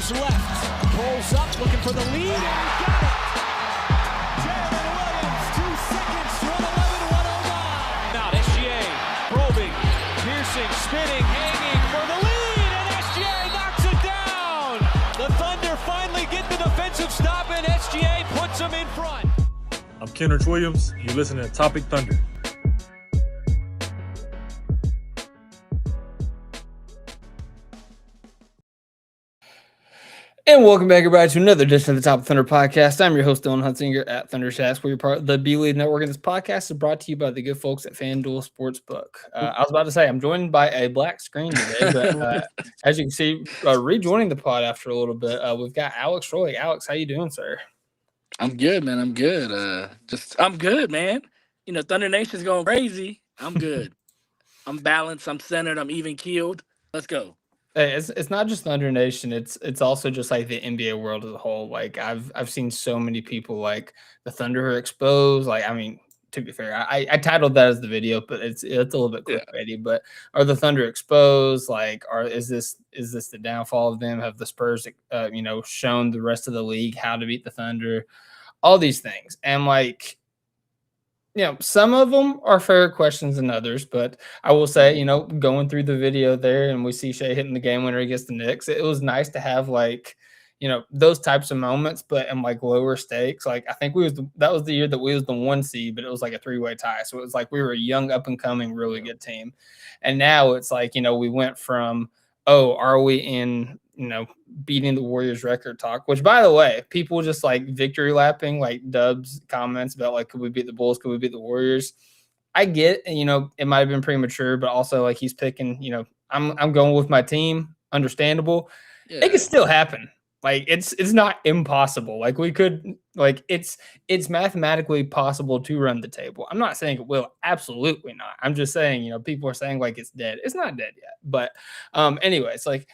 goes left, pulls up, looking for the lead, and he got it. Jalen Williams, 2 seconds, 1:11.109. Now SGA, probing, piercing, spinning, hanging for the lead, and SGA knocks it down. The Thunder finally get the defensive stop, and SGA puts them in front. I'm Kenrich Williams. You're listening to Topic Thunder. And welcome back, everybody, to another edition of the Top Thunder podcast. I'm your host, Dylan Hunsinger at Thunder Chats. We're part of the B-League Network, and this podcast is brought to you by the good folks at FanDuel Sportsbook. I was about to say, I'm joined by a black screen today, but as you can see, rejoining the pod after a little bit, we've got Alex Roy. Alex, how you doing, sir? I'm good, man. I'm good. I'm good, man. You know, Thunder Nation's going crazy. I'm good. I'm balanced. I'm centered. I'm even keeled. Let's go. Hey, it's not just Thunder Nation. It's also just like the NBA world as a whole. Like I've seen so many people like the Thunder are exposed. Like, I mean, to be fair, I titled that as the video, but it's a little bit clickbaity. But are the Thunder exposed? Like, is this the downfall of them? Have the Spurs, shown the rest of the league how to beat the Thunder? All these things, and like, some of them are fair questions than others, but I will say, going through the video there and we see Shea hitting the game winner against the Knicks, it was nice to have those types of moments, but in like lower stakes. Like I think that was the year that we was the 1 seed, but it was like a 3-way tie. So it was like we were a young up and coming, really good team. And now it's like, we went from, are we in, beating the Warriors record talk, which by the way, people just like victory lapping, like Dub's comments about like, could we beat the Bulls? Could we beat the Warriors? I get, it might've been premature, but also like he's picking, I'm going with my team. Understandable. Yeah. It could still happen. Like it's not impossible. Like we could, like it's mathematically possible to run the table. I'm not saying it will. Absolutely not. I'm just saying, people are saying like it's dead. It's not dead yet. But anyways, like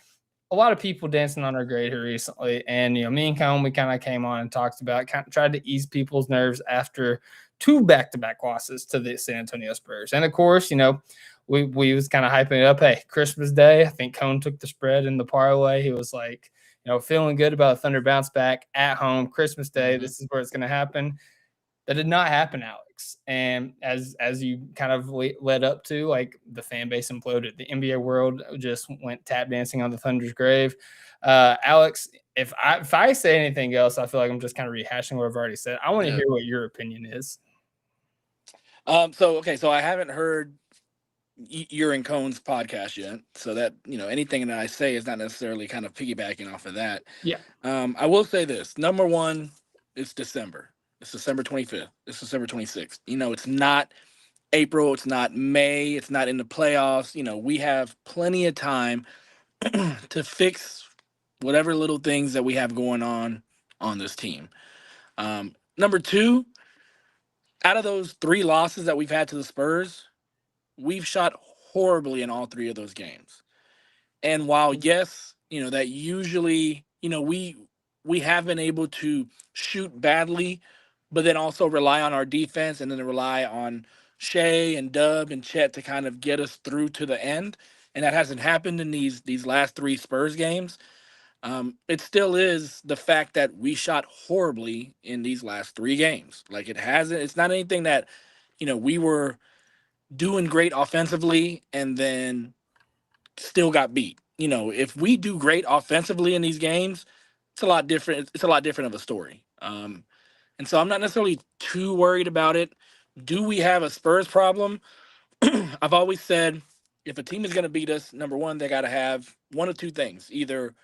a lot of people dancing on our grade here recently. And, me and Cone, we kind of came on and talked about, tried to ease people's nerves after 2 back-to-back losses to the San Antonio Spurs. And of course, we was kind of hyping it up. Hey, Christmas Day, I think Cone took the spread in the parlay. He was like, feeling good about a Thunder bounce back at home, Christmas Day. Mm-hmm. This is where it's going to happen. That did not happen, Alex. And as you kind of led up to, like the fan base imploded. The NBA world just went tap dancing on the Thunder's grave. Alex, if I say anything else, I feel like I'm just kind of rehashing what I've already said. I want to hear what your opinion is. So I haven't heard your and Cone's podcast yet. So that, anything that I say is not necessarily kind of piggybacking off of that. Yeah. I will say this. Number one, it's December. It's December 25th. It's December 26th. It's not April. It's not May. It's not in the playoffs. We have plenty of time to fix whatever little things that we have going on this team. Number two, out of those 3 losses that we've had to the Spurs, we've shot horribly in all 3 of those games. And while, yes, that usually, we have been able to shoot badly, but then also rely on our defense and then rely on Shea and Dub and Chet to kind of get us through to the end. And that hasn't happened in these last 3 Spurs games. It still is the fact that we shot horribly in these last 3 games. Like it's not anything that, we were doing great offensively and then still got beat. If we do great offensively in these games, it's a lot different. It's a lot different of a story. And so I'm not necessarily too worried about it. Do we have a Spurs problem? I've always said if a team is going to beat us, number one, they got to have one of 2 things: either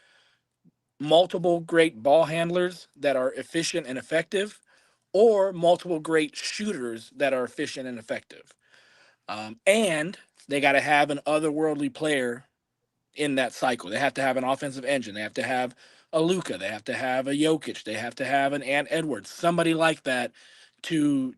multiple great ball handlers that are efficient and effective, or multiple great shooters that are efficient and effective. And they got to have an otherworldly player in that cycle. They have to have an offensive engine. They have to have a Luka. They have to have a Jokic. They have to have an Ant Edwards, somebody like that to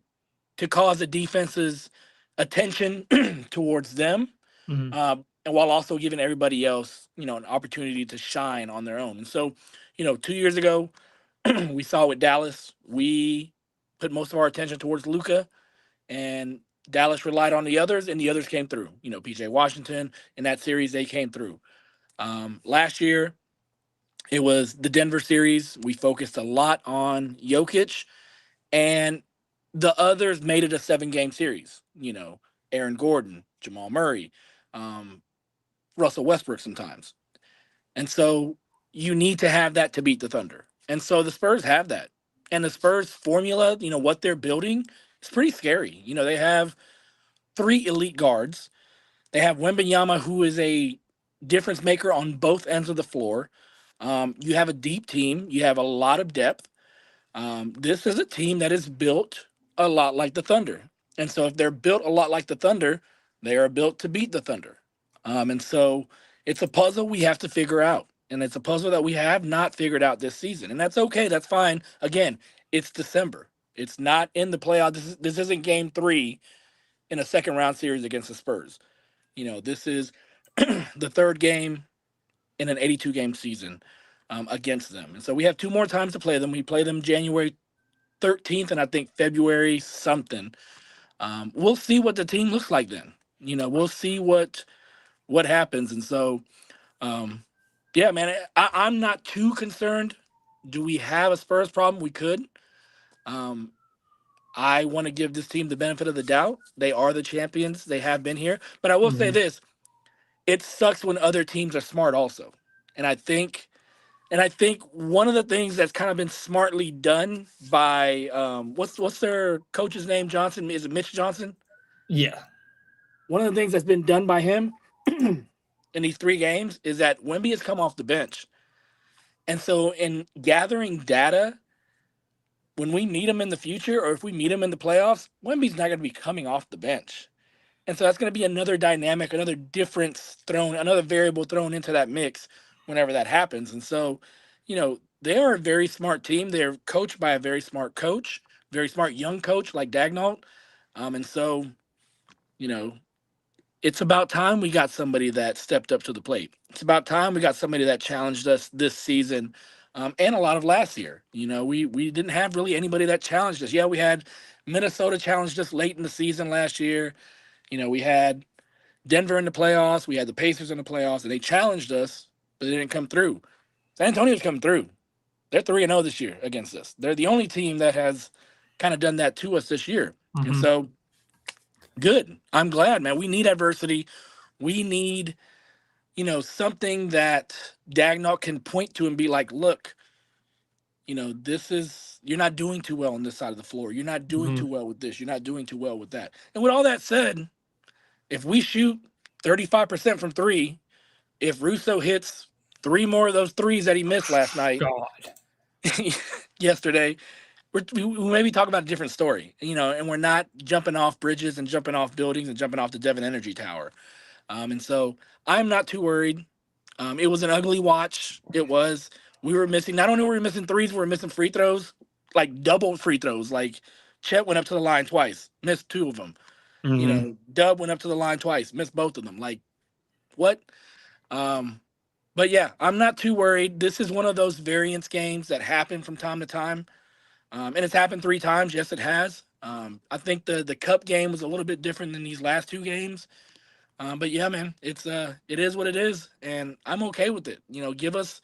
cause the defense's attention towards them, Mm-hmm. And while also giving everybody else, an opportunity to shine on their own. And so, 2 years ago, we saw with Dallas, we put most of our attention towards Luka, and Dallas relied on the others, and the others came through. PJ Washington in that series, they came through. Last year, It was the Denver series. We focused a lot on Jokic, and the others made it a 7-game series. Aaron Gordon, Jamal Murray, um, Russell Westbrook sometimes. And so you need to have that to beat the Thunder. And so the Spurs have that. And the Spurs formula, what they're building, is pretty scary. They have 3 elite guards. They have Wembenyama, who is a difference maker on both ends of the floor. You have a deep team. You have a lot of depth. This is a team that is built a lot like the Thunder. And so if they're built a lot like the Thunder, they are built to beat the Thunder. And so it's a puzzle we have to figure out. And it's a puzzle that we have not figured out this season. And that's okay. That's fine. Again, it's December. It's not in the playoff. This isn't game 3 in a second round series against the Spurs. This is the third game in an 82-game season against them. And so we have 2 more times to play them. We play them January 13th and I think February something. We'll see what the team looks like then. We'll see what happens. And so, yeah, man, I'm not too concerned. Do we have a Spurs problem? We could. I want to give this team the benefit of the doubt. They are the champions. They have been here. But I will say this. It sucks when other teams are smart also. And I think one of the things that's kind of been smartly done by what's their coach's name? Johnson? Is it Mitch Johnson? Yeah. One of the things that's been done by him in these 3 games is that Wemby has come off the bench. And so in gathering data, when we need him in the future or if we meet him in the playoffs, Wemby's not going to be coming off the bench. And so that's going to be another dynamic, another difference thrown, another variable thrown into that mix whenever that happens. And so, they are a very smart team. They're coached by a very smart coach, very smart young coach like Dagnall. And so, it's about time we got somebody that stepped up to the plate. It's about time we got somebody that challenged us this season and a lot of last year. We didn't have really anybody that challenged us. Yeah, we had Minnesota challenged us late in the season last year. We had Denver in the playoffs. We had the Pacers in the playoffs, and they challenged us, but they didn't come through. San Antonio's come through. They're 3-0 this year against us. They're the only team that has kind of done that to us this year. And so, good. I'm glad, man. We need adversity. We need, something that Dagnall can point to and be like, look, you're not doing too well on this side of the floor. You're not doing too well with this. You're not doing too well with that. And with all that said, if we shoot 35% from 3, if Russo hits 3 more of those threes that he missed last night, yesterday, we maybe talk about a different story, and we're not jumping off bridges and jumping off buildings and jumping off the Devon Energy Tower. And so I'm not too worried. It was an ugly watch. It was. We were missing, not only were we missing threes, we were missing free throws, like double free throws. Like Chet went up to the line twice, missed 2 of them. Dub went up to the line twice, missed both of them. Like, what? But yeah, I'm not too worried. This is one of those variance games that happen from time to time. And it's happened 3 times. Yes, it has. I think the cup game was a little bit different than these last 2 games. But yeah, man, it is what it is, and I'm okay with it. Give us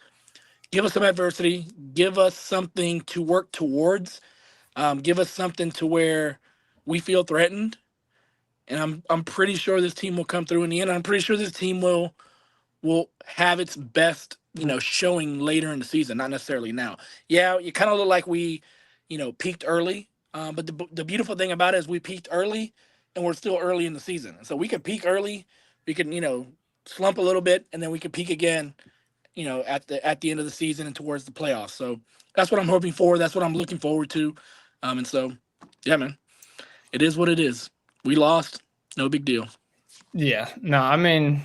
some adversity, give us something to work towards, give us something to where we feel threatened, and I'm pretty sure this team will come through in the end. I'm pretty sure this team will have its best, showing later in the season, not necessarily now. Yeah, you kind of look like we, peaked early, but the beautiful thing about it is we peaked early, and we're still early in the season. So we could peak early, we can, slump a little bit, and then we could peak again, at the end of the season and towards the playoffs. So that's what I'm hoping for. That's what I'm looking forward to. And so, yeah, man, it is what it is. We lost, no big deal. Yeah, no, I mean,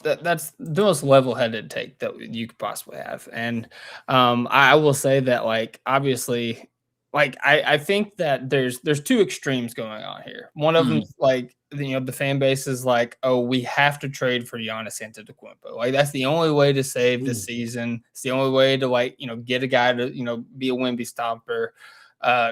that's the most level-headed take that you could possibly have. And I will say that, like, obviously, like, I think that there's 2 extremes going on here. One of them, like, the fan base is like, oh, we have to trade for Giannis Antetokounmpo. Like, that's the only way to save the season. It's the only way to, like, get a guy to, be a Wemby stopper.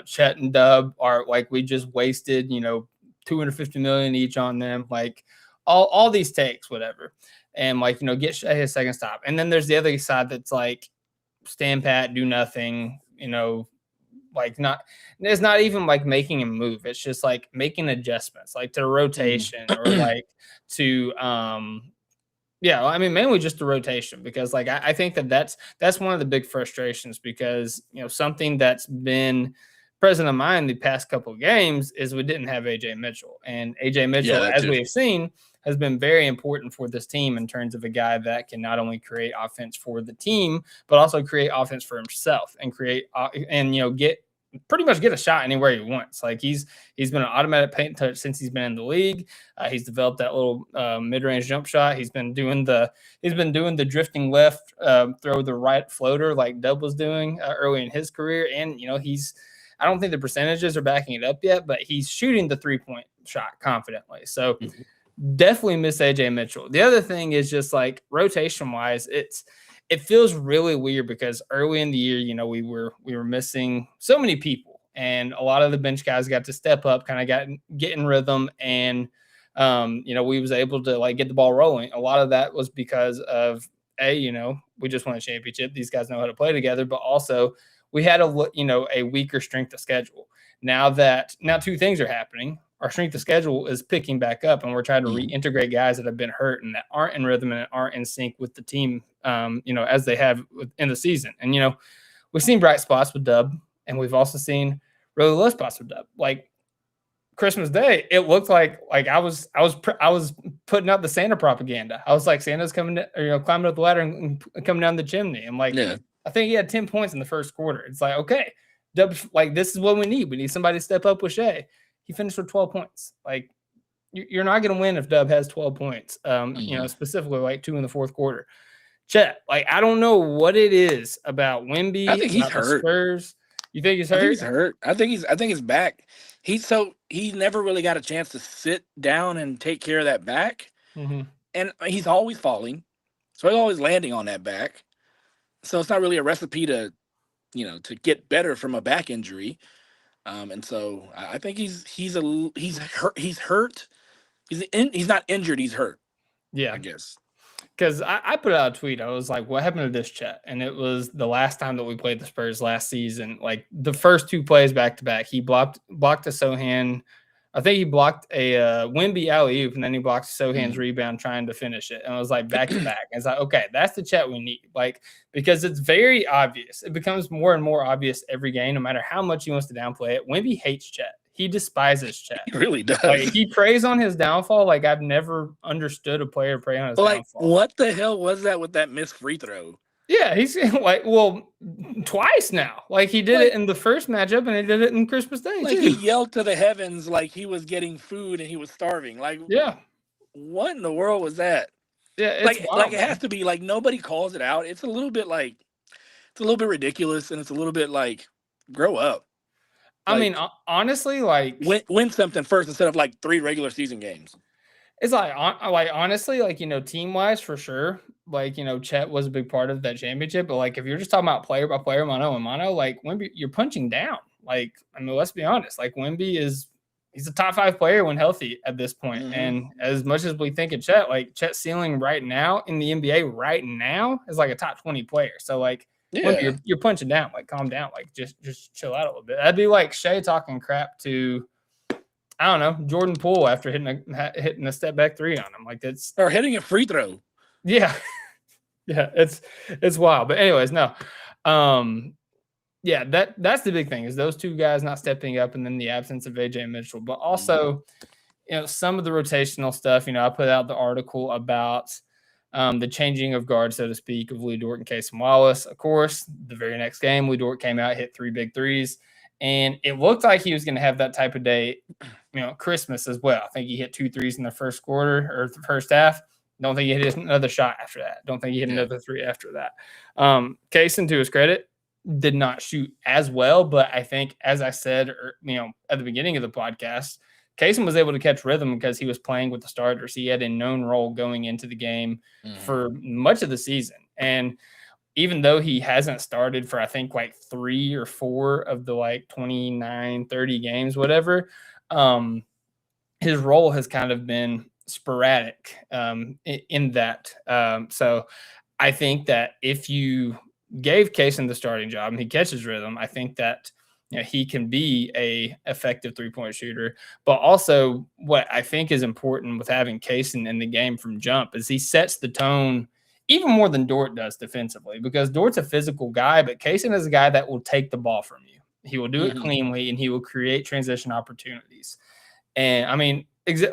Chet and Dub are like, we just wasted, $250 million each on them. Like, all these takes, whatever. And, like, get Shea a second stop. And then there's the other side that's like, stand pat, do nothing, like it's not even like making him move. It's just like making adjustments, like to rotation or like to, yeah, I mean, mainly just the rotation, because like I think that's one of the big frustrations, because something that's been present in mind the past couple of games is we didn't have AJ Mitchell, and AJ Mitchell, as we have seen, has been very important for this team in terms of a guy that can not only create offense for the team, but also create offense for himself and create and get a shot anywhere he wants. Like he's been an automatic paint touch since he's been in the league. He's developed that little mid-range jump shot. He's been doing the drifting left, throw the right floater like Dub was doing early in his career. And I don't think the percentages are backing it up yet, but he's shooting the 3-point shot confidently. So definitely miss AJ Mitchell. The other thing is just like rotation wise, it feels really weird because early in the year, we were missing so many people, and a lot of the bench guys got to step up, kind of get in rhythm, and we was able to like get the ball rolling. A lot of that was because of we just won a championship. These guys know how to play together, but also we had a weaker strength of schedule. Now two things are happening. Our strength of schedule is picking back up, and we're trying to reintegrate guys that have been hurt and that aren't in rhythm and aren't in sync with the team, as they have in the season. And, we've seen bright spots with Dub, and we've also seen really low spots with Dub. Like Christmas Day, it looked like I was putting out the Santa propaganda. I was like, Santa's coming, climbing up the ladder and coming down the chimney. I'm like, I think he had 10 points in the first quarter. It's like, okay, Dub, like this is what we need. We need somebody to step up with Shea. He finished with 12 points. Like you're not going to win if Dub has 12 points. Specifically like 2 in the fourth quarter. Chet, like I don't know what it is about Wemby. I think he's hurt. Spurs. You think he's hurt? I think he's hurt. I think he's back. He never really got a chance to sit down and take care of that back, and he's always falling, so he's always landing on that back. So it's not really a recipe to get better from a back injury. And so I think he's hurt. He's not injured. He's hurt. Yeah, I guess. Because I put out a tweet. I was like, what happened to this Chet? And it was the last time that we played the Spurs last season. Like the first 2 plays back to back, he blocked a Sohan. I think he blocked a Wemby alley-oop, and then he blocked Sohan's rebound trying to finish it. And I was like, back to back. And it's like, okay, that's the Chet we need. Like, because it's very obvious. It becomes more and more obvious every game, no matter how much he wants to downplay it. Wemby hates Chet. He despises Chet. He really does. Like, he preys on his downfall. Like, I've never understood a player prey on his downfall. What the hell was that with that missed free throw? Yeah, he's like, twice now. Like he did it in the first matchup, and he did it in Christmas Day. Like he yelled to the heavens like he was getting food and he was starving. Like, yeah, what in the world was that? Yeah, it's wild, it has to be like nobody calls it out. It's a little bit ridiculous, and it's a little bit like grow up. I mean, honestly, like win something first instead of like 3 regular season games. It's like honestly, like, team wise for sure. Like, Chet was a big part of that championship. But like, if you're just talking about player by player, mano and mano, like Wemby, you're punching down. Like, I mean, let's be honest. Like Wemby he's a top 5 player when healthy at this point. And as much as we think of Chet, like Chet's ceiling right now in the NBA right now is like a top 20 player. So like, Wemby, you're punching down. Like, calm down. Like, just chill out a little bit. That'd be like Shea talking crap to, I don't know, Jordan Poole after hitting a step back 3 on him. Like that's or hitting a free throw. Yeah. Yeah, it's wild. But anyways, no. Yeah, that's the big thing is those 2 guys not stepping up, and then the absence of AJ Mitchell. But also, some of the rotational stuff, I put out the article about the changing of guard, so to speak, of Lou Dort and Casey Wallace. Of course, the very next game, Lou Dort came out, hit 3 big threes. And it looked like he was going to have that type of day, Christmas as well. I think he hit 2 threes in the first quarter or the first half. Don't think he hit another shot after that. Don't think he hit another 3 after that. Kaysen, to his credit, did not shoot as well. But I think, as I said, at the beginning of the podcast, Kaysen was able to catch rhythm because he was playing with the starters. He had a known role going into the game for much of the season. And even though he hasn't started for, I think, like 3 or 4 of the like 29, 30 games, whatever, his role has kind of been sporadic in that. So I think that if you gave Kaysen the starting job and he catches rhythm, I think that he can be a effective 3-point shooter. But also what I think is important with having Kaysen in the game from jump is he sets the tone even more than Dort does defensively, because Dort's a physical guy, but Kaysen is a guy that will take the ball from you. He will do it cleanly and he will create transition opportunities. And I mean,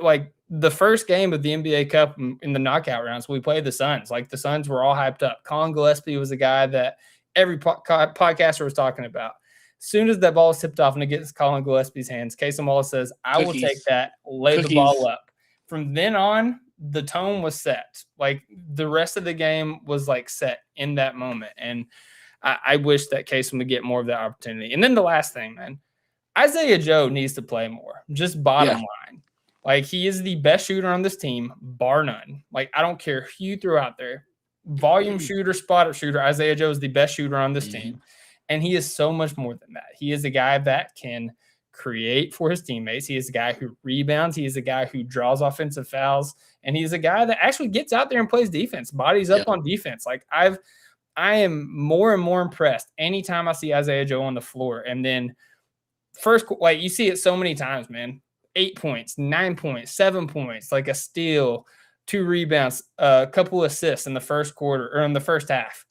like the first game of the NBA Cup in the knockout rounds, we played the Suns. Like the Suns were all hyped up. Colin Gillespie was a guy that every podcaster was talking about. As soon as that ball is tipped off and it gets Colin Gillespie's hands, Kaysen Wallace says, I will take that, lay the ball up. From then on, the tone was set. Like the rest of the game was like set in that moment. And I wish that Kaysen would get more of that opportunity. And then the last thing, man, Isaiah Joe needs to play more. Just bottom line. Like he is the best shooter on this team, bar none. Like I don't care who you throw out there. Volume shooter, spot up shooter. Isaiah Joe is the best shooter on this team. And he is so much more than that. He is a guy that can create for his teammates. He is a guy who rebounds. He is a guy who draws offensive fouls. And he's a guy that actually gets out there and plays defense, bodies up on defense. Like I am more and more impressed anytime I see Isaiah Joe on the floor. And then first, like you see it so many times, man. 8 points, 9 points, 7 points, like a steal, 2 rebounds, a couple assists in the first quarter or in the first half.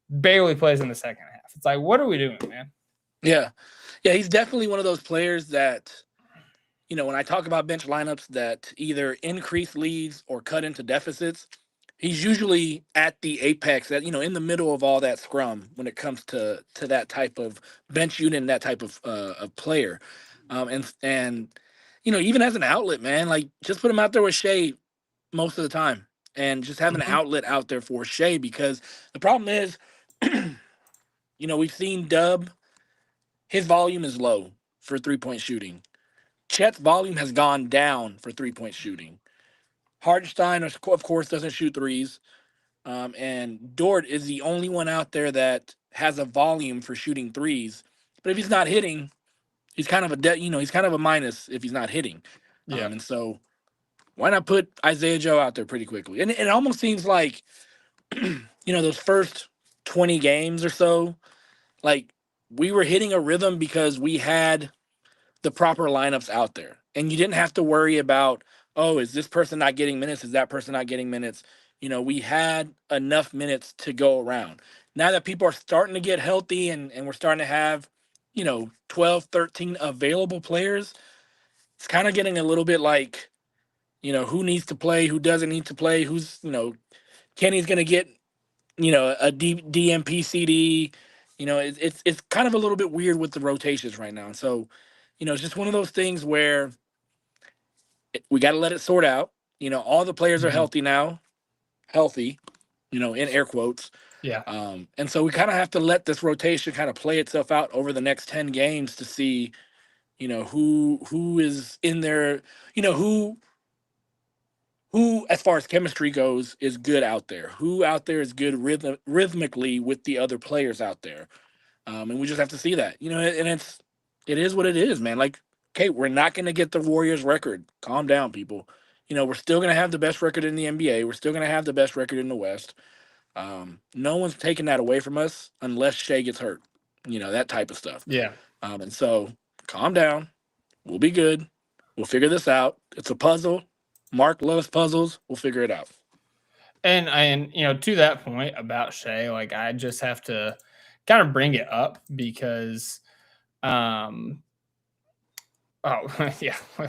Barely plays in the second half. It's like, what are we doing, man? Yeah. Yeah, he's definitely one of those players that, when I talk about bench lineups that either increase leads or cut into deficits, he's usually at the apex, in the middle of all that scrum when it comes to that type of bench unit and that type of player. And even as an outlet, man, like just put him out there with Shea most of the time and just have an outlet out there for Shea, because the problem is, we've seen Dub, his volume is low for 3-point shooting. Chet's volume has gone down for 3-point shooting. Hartenstein, of course, doesn't shoot threes. And Dort is the only one out there that has a volume for shooting threes. But if he's not hitting, he's kind of he's kind of a minus if he's not hitting. And so why not put Isaiah Joe out there pretty quickly? And it almost seems like, those first 20 games or so, like we were hitting a rhythm because we had the proper lineups out there. And you didn't have to worry about, oh, is this person not getting minutes? Is that person not getting minutes? We had enough minutes to go around. Now that people are starting to get healthy and we're starting to have, 12, 13 available players, it's kind of getting a little bit like, who needs to play, who doesn't need to play, who's, Kenny's going to get, a DMP CD. It's kind of a little bit weird with the rotations right now. So, it's just one of those things where we got to let it sort out. All the players are healthy now. Healthy, in air quotes. Yeah. And so we kind of have to let this rotation kind of play itself out over the next 10 games to see, who is in there, who, as far as chemistry goes, is good out there. Who out there is good rhythmically with the other players out there. And we just have to see that, and it is what it is, man. Like, okay, we're not going to get the Warriors record. Calm down, people. We're still going to have the best record in the NBA. We're still going to have the best record in the West. No one's taking that away from us unless Shea gets hurt, that type of stuff. Yeah. And so calm down. We'll be good. We'll figure this out. It's a puzzle. Mark loves puzzles. We'll figure it out. And to that point about Shea, like I just have to kind of bring it up because yeah,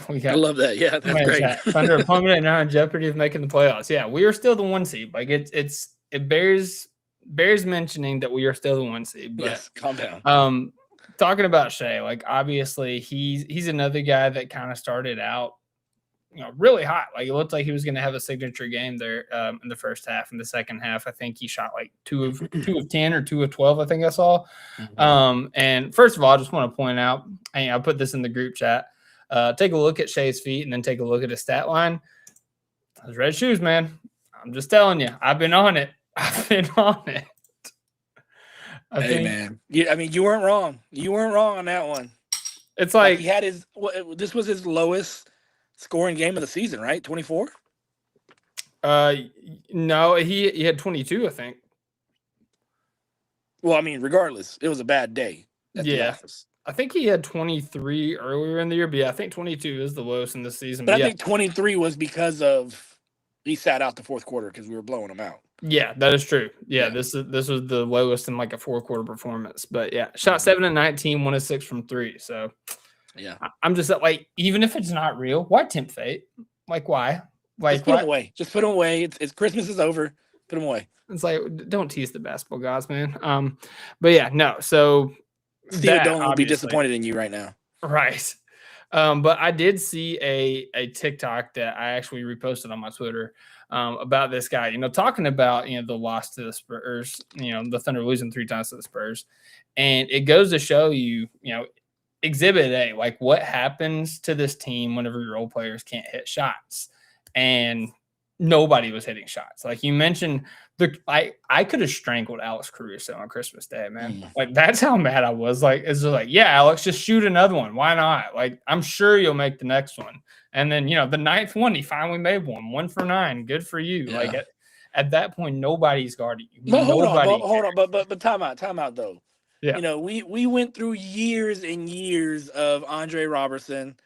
we got. I love that. Yeah, that's great. Thunder opponent now in jeopardy of making the playoffs. Yeah, we are still the 1 seed. Like it bears mentioning that we are still the 1 seed. But, yes, calm down. Talking about Shea, like obviously he's another guy that kind of started out, really hot. Like it looked like he was going to have a signature game there in the first half. In the second half, I think he shot like 2 of 10 or 2 of 12. I think I saw. And first of all, I just want to point out, I put this in the group chat. Take a look at Shea's feet and then take a look at his stat line. Those red shoes, man. I'm just telling you, I've been on it. Man. Yeah, I mean, you weren't wrong. You weren't wrong on that one. It's like he had this was his lowest scoring game of the season, right? 24? No, he had 22, I think. Well, I mean, regardless, it was a bad day at the Yeah. office. I think he had 23 earlier in the year, but yeah, I think 22 is the lowest in the season. But But I yeah, think 23 was because of he sat out the fourth quarter because we were blowing him out. yeah, that is true. Yeah, Yeah. this was the lowest in like a 4-quarter performance. But yeah, shot Mhm. 7 of 19, 1 of 6 from 3. So Yeah. I'm just like, even if it's not real, why tempt fate? Like, why? Just Like, put him why? away. Just put him away. It's Christmas is over. Put him away. It's like, don't tease the basketball gods, man. But yeah, no. So Stephen that Dolan will be obviously, disappointed in you right now. right. But I did see a TikTok that I actually reposted on my Twitter about this guy, talking about, the loss to the Spurs, the Thunder losing 3 times to the Spurs. And it goes to show you, exhibit A, like what happens to this team whenever your role players can't hit shots. And nobody was hitting shots. Like you mentioned, I could have strangled Alex Caruso on Christmas Day, man. Like that's how mad I was. Like it's just like, yeah, Alex, just shoot another one. Why not? Like I'm sure you'll make the next one. And then the 9th one, he finally made one for 9. Good for you. Yeah. Like at that point, nobody's guarding you. But hold Nobody on, but time out though. Yeah. We went through years and years of Andre Robertson,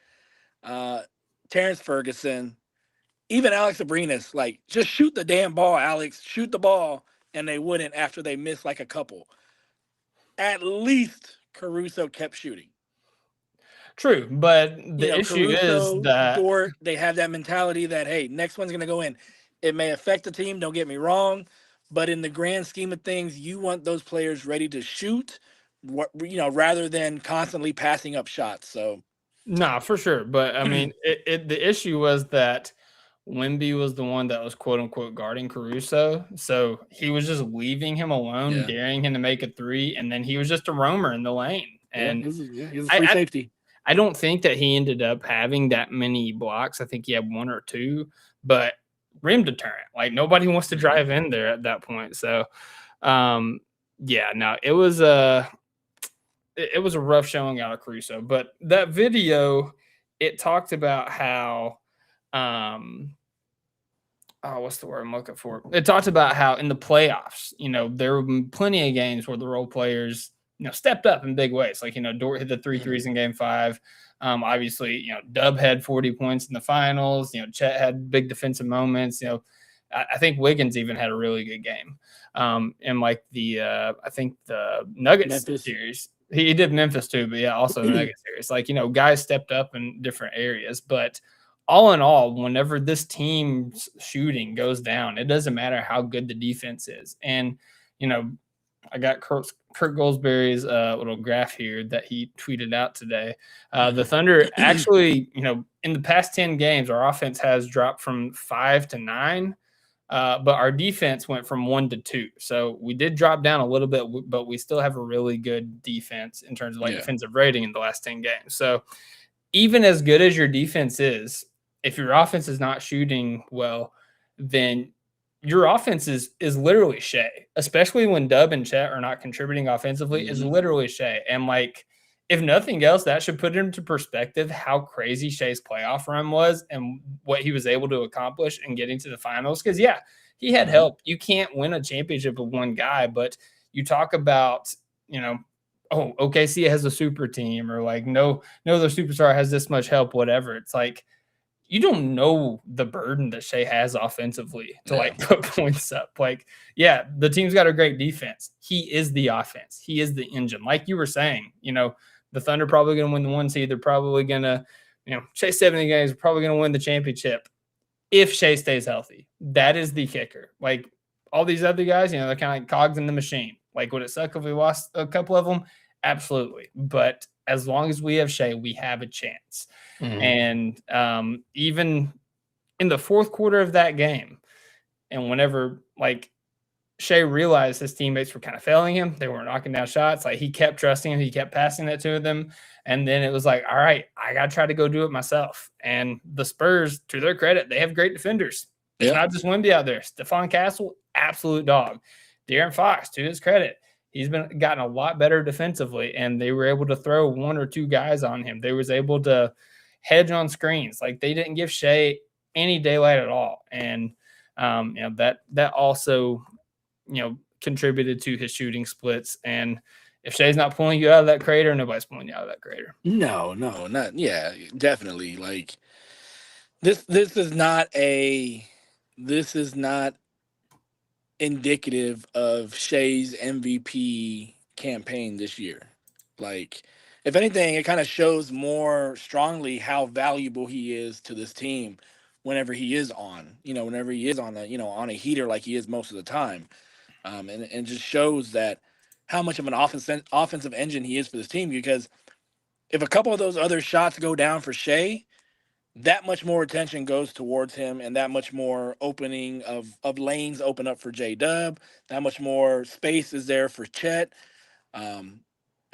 Terrence Ferguson, even Alex Abrinas, like just shoot the damn ball, Alex, shoot the ball, and they wouldn't after they missed like a couple. At least Caruso kept shooting. True, but the issue Caruso, is that Dort, they have that mentality that hey, next one's gonna go in. It may affect the team, don't get me wrong, but in the grand scheme of things, you want those players ready to shoot, rather than constantly passing up shots. So, nah, for sure. But I mean, the issue was that Wemby was the one that was quote unquote guarding Caruso. So he was just leaving him alone, Yeah. daring him to make a 3, and then he was just a roamer in the lane. And he was a free safety. I don't think that he ended up having that many blocks. I think he had 1 or 2, but rim deterrent. Like nobody wants to drive in there at that point. So yeah, no, it was a rough showing out of Caruso. But that video, it talked about how what's the word I'm looking for? It talked about how in the playoffs, there were plenty of games where the role players, stepped up in big ways. Like, Dort hit the 3 threes in game 5. Obviously, Dub had 40 points in the finals. Chet had big defensive moments. I think Wiggins even had a really good game. And like I think the Nuggets series, he did Memphis too, but yeah, also the Nuggets series. Like, guys stepped up in different areas, but all in all, whenever this team's shooting goes down, it doesn't matter how good the defense is. And, I got Kurt Goldsberry's little graph here that he tweeted out today. The Thunder actually, in the past 10 games, our offense has dropped from 5 to 9, but our defense went from 1 to 2. So we did drop down a little bit, but we still have a really good defense in terms of defensive rating in the last 10 games. So even as good as your defense is, if your offense is not shooting well, then your offense is literally Shea, especially when Dub and Chet are not contributing offensively, is literally Shea. And like, if nothing else, that should put into perspective how crazy Shea's playoff run was and what he was able to accomplish in getting to the finals. Because yeah, he had help. You can't win a championship with one guy, but you talk about, oh, OKC has a super team, or like, no other superstar has this much help, whatever. It's like, you don't know the burden that Shea has offensively to like put points up. Like, yeah, the team's got a great defense. He is the offense. He is the engine. Like you were saying, the Thunder probably going to win the 1 seed. They're probably going to, chase 70 games, probably going to win the championship if Shea stays healthy. That is the kicker. Like all these other guys, they're kind of like cogs in the machine. Like, would it suck if we lost a couple of them? Absolutely. But as long as we have Shea, we have a chance. And even in the fourth quarter of that game, and whenever like Shea realized his teammates were kind of failing him, they weren't knocking down shots, like he kept trusting him, he kept passing it to them. And then it was like, all right, I got to try to go do it myself. And the Spurs, to their credit, they have great defenders. It's not just Wemby out there. Stephon Castle, absolute dog. De'Aaron Fox, to his credit, he's gotten a lot better defensively, and they were able to throw 1 or 2 guys on him. They was able to hedge on screens. Like they didn't give Shea any daylight at all. And that also, contributed to his shooting splits. And if Shai's not pulling you out of that crater, nobody's pulling you out of that crater. No, not yeah, definitely. Like this is not indicative of Shai's MVP campaign this year. Like, if anything, it kind of shows more strongly how valuable he is to this team whenever he is on, whenever he is on on a heater like he is most of the time. And just shows that how much of an offensive engine he is for this team. Because if a couple of those other shots go down for Shai, that much more attention goes towards him, and that much more opening of lanes open up for J Dub. That much more space is there for Chet.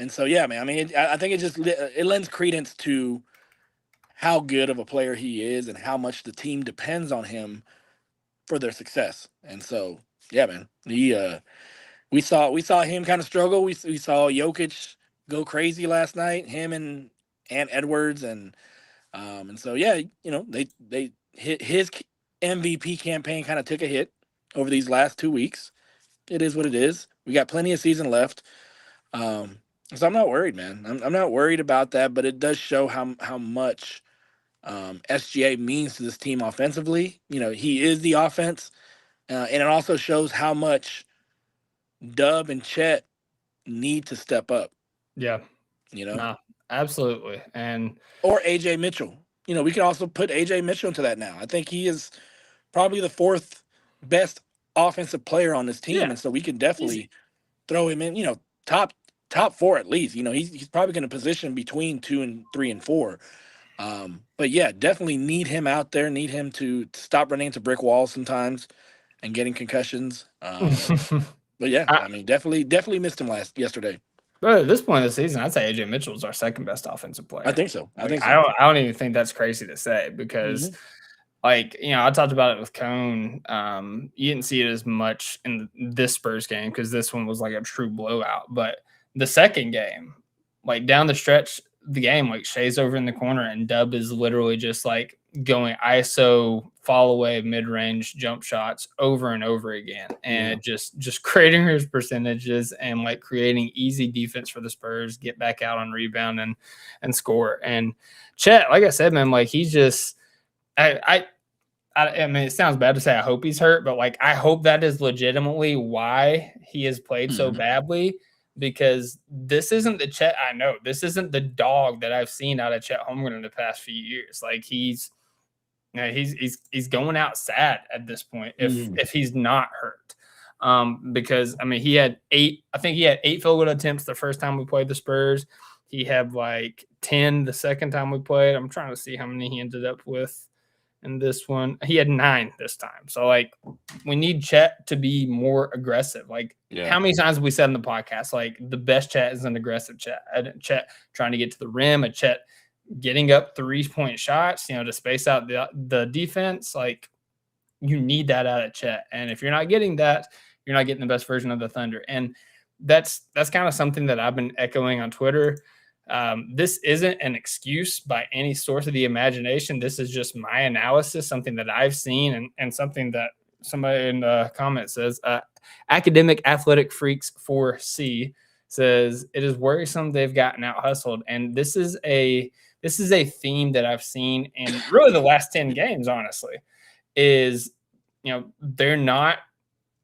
And so, yeah, man. I mean, I think it lends credence to how good of a player he is and how much the team depends on him for their success. And so, yeah, man. We saw him kind of struggle. We saw Jokic go crazy last night. Him and Edwards and so yeah, they hit his MVP campaign kind of took a hit over these last 2 weeks. It is what it is. We got plenty of season left. So I'm not worried, man. I'm not worried about that, but it does show how much SGA means to this team offensively. He is the offense, and it also shows how much Dub and Chet need to step up. Yeah. Nah, absolutely. Or AJ Mitchell. We can also put AJ Mitchell into that now. I think he is probably the fourth best offensive player on this team, and so we can definitely throw him in. Top four at least. He's probably going to position between 2 and 3 and 4. But yeah, definitely need him out there. Need him to stop running into brick walls sometimes and getting concussions. But yeah, I mean, definitely missed him yesterday. But at this point of the season, I'd say AJ Mitchell is our second best offensive player. I think so. I don't even think that's crazy to say because, I talked about it with Cone. You didn't see it as much in this Spurs game because this one was like a true blowout. But the second game, like down the stretch, the game, like Shai's over in the corner and Dub is literally just like going ISO fall away mid-range jump shots over and over again and just creating his percentages and like creating easy defense for the Spurs, get back out on rebound and score. And Chet, like I said, man, like he's just I mean, it sounds bad to say I hope he's hurt, but like I hope that is legitimately why he has played so badly. Because this isn't the Chet I know. This isn't the dog that I've seen out of Chet Holmgren in the past few years. Like he's going out sad at this point if he's not hurt. Because I mean he had 8 field goal attempts the first time we played the Spurs. He had like 10 the second time we played. I'm trying to see how many he ended up with in this one. He had 9 this time. So like we need Chet to be more aggressive. Like how many times have we said in the podcast, like the best Chet is an aggressive Chet. Chet trying to get to the rim, a Chet getting up 3-point shots, to space out the defense. Like you need that out of Chet. And if you're not getting that, you're not getting the best version of the Thunder. And that's kind of something that I've been echoing on Twitter. This isn't an excuse by any source of the imagination. This is just my analysis, something that I've seen and something that somebody in the comment says, Academic Athletic Freaks 4C says it is worrisome they've gotten out hustled. And this is a theme that I've seen in really the last 10 games, honestly, is, they're not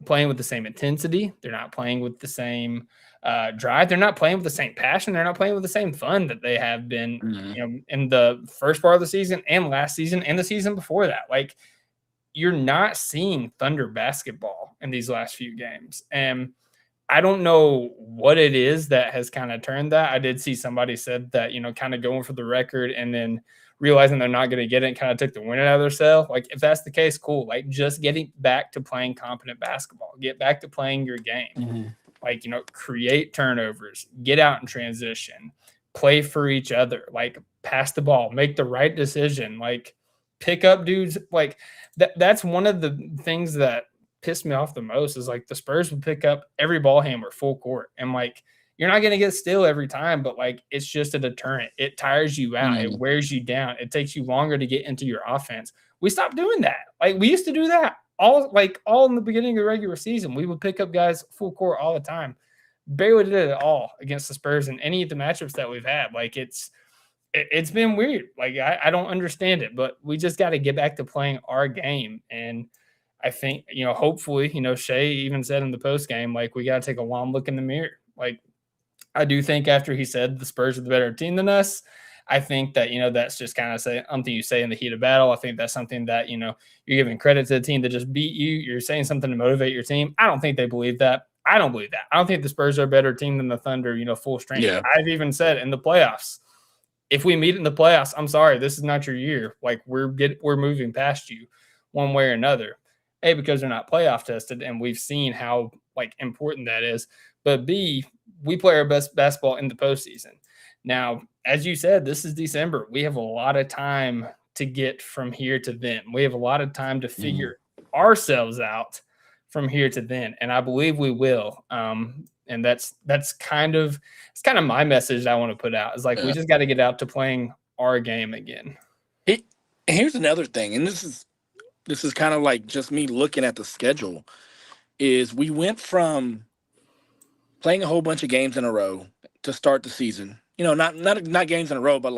playing with the same intensity. They're not playing with the same drive. They're not playing with the same passion. They're not playing with the same fun that they have been, in the first part of the season and last season and the season before that. Like you're not seeing Thunder basketball in these last few games. And I don't know what it is that has kind of turned that. I did see somebody said that, kind of going for the record and then realizing they're not going to get it kind of took the wind out of themselves. Like if that's the case, cool. Like just getting back to playing competent basketball, get back to playing your game. Like, create turnovers, get out in transition, play for each other, like pass the ball, make the right decision, like pick up dudes. Like that's one of the things that pissed me off the most is like the Spurs would pick up every ball handler full court. And like, you're not going to get still every time, but like, it's just a deterrent. It tires you out. It wears you down. It takes you longer to get into your offense. We stopped doing that. Like we used to do that. all in the beginning of the regular season. We would pick up guys full court all the time. Barely did it at all against the Spurs in any of the matchups that we've had. Like it's been weird. Like I don't understand it, but we just got to get back to playing our game. And I think, hopefully, Shea even said in the post game, like, we got to take a long look in the mirror. Like, I do think after he said the Spurs are the better team than us, I think that, that's just kind of something you say in the heat of battle. I think that's something that, you're giving credit to the team that just beat you. You're saying something to motivate your team. I don't think they believe that. I don't believe that. I don't think the Spurs are a better team than the Thunder, full strength. Yeah. I've even said in the playoffs, if we meet in the playoffs, I'm sorry, this is not your year. Like, we're moving past you one way or another. A, because they're not playoff tested, and we've seen how important that is. But B, we play our best basketball in the postseason. Now, as you said, this is December. We have a lot of time to get from here to then. We have a lot of time to figure ourselves out from here to then, and I believe we will. And that's kind of my message that I want to put out. Is we just got to get out to playing our game again. Here's another thing, and this is kind of like just me looking at the schedule. Is we went from playing a whole bunch of games in a row to start the season. Not games in a row, but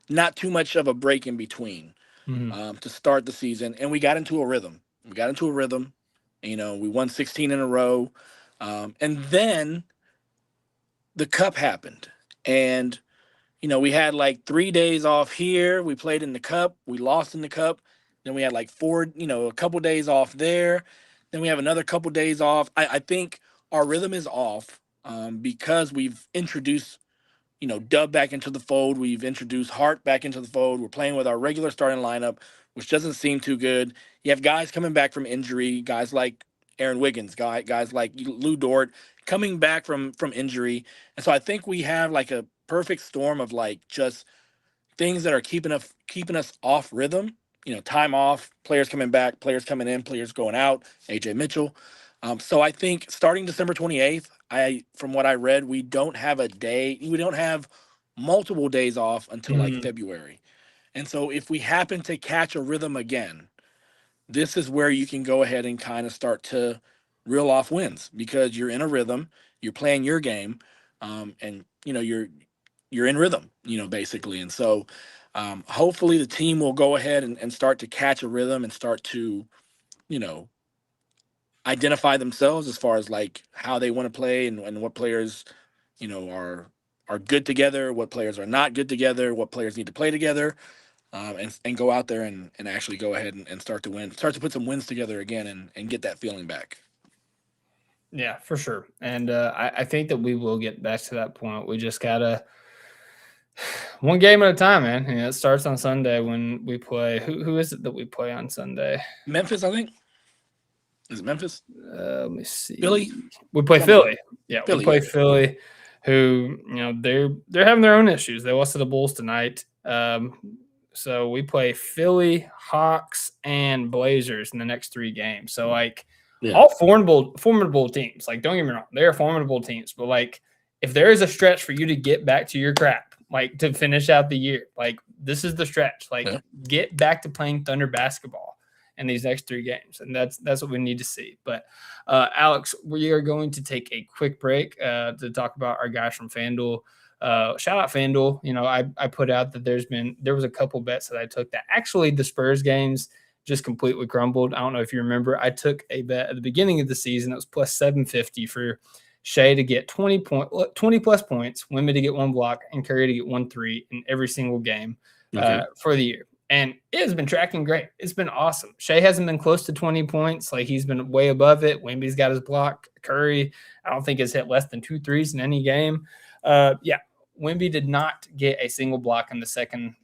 not too much of a break in between to start the season. And we got into a rhythm. We won 16 in a row. And then the cup happened. And, we had 3 days off here. We played in the cup. We lost in the cup. Then we had a couple days off there. Then we have another couple days off. I think our rhythm is off because we've introduced, Dub back into the fold. We've introduced Hart back into the fold. We're playing with our regular starting lineup, which doesn't seem too good. You have guys coming back from injury, guys like Aaron Wiggins, guys like Lou Dort coming back from injury. And so I think we have a perfect storm of just things that are keeping us off rhythm. Time off, players coming back, players coming in, players going out, AJ Mitchell. So I think starting December 28th, from what I read, we don't have multiple days off until February. And so if we happen to catch a rhythm again, this is where you can go ahead and kind of start to reel off wins because you're in a rhythm, you're playing your game, and you're in rhythm, basically. And so hopefully the team will go ahead and start to catch a rhythm and start to, identify themselves as far as how they want to play and what players, are good together, what players are not good together, what players need to play together, and go out there and actually go ahead and start to win, start to put some wins together again and get that feeling back. Yeah, for sure. And I think that we will get back to that point. We just gotta one game at a time, man. It starts on Sunday when we play. Who is it that we play on Sunday? Memphis, I think. Is it Memphis? Let me see. Philly. We play Philly. Yeah, Philly, we play yeah. Philly. Who they're having their own issues. They lost to the Bulls tonight. So we play Philly, Hawks, and Blazers in the next 3 games. So all formidable teams. Don't get me wrong, they're formidable teams. But if there is a stretch for you to get back to your crap, to finish out the year, this is the stretch. Get back to playing Thunder basketball in these next 3 games, and that's what we need to see. But Alex, we are going to take a quick break to talk about our guys from FanDuel. Shout out FanDuel. I put out that there was a couple bets that I took that actually the Spurs games just completely crumbled. I don't know if you remember. I took a bet at the beginning of the season. It was plus 750 for Shea to get 20 plus points, Wemby to get 1 block, and Curry to get 1 3 in every single game for the year. And it has been tracking great. It's been awesome. Shea hasn't been close to 20 points. He's been way above it. Wemby's got his block. Curry, I don't think has hit less than 2 threes in any game. Wemby did not get a single block in the second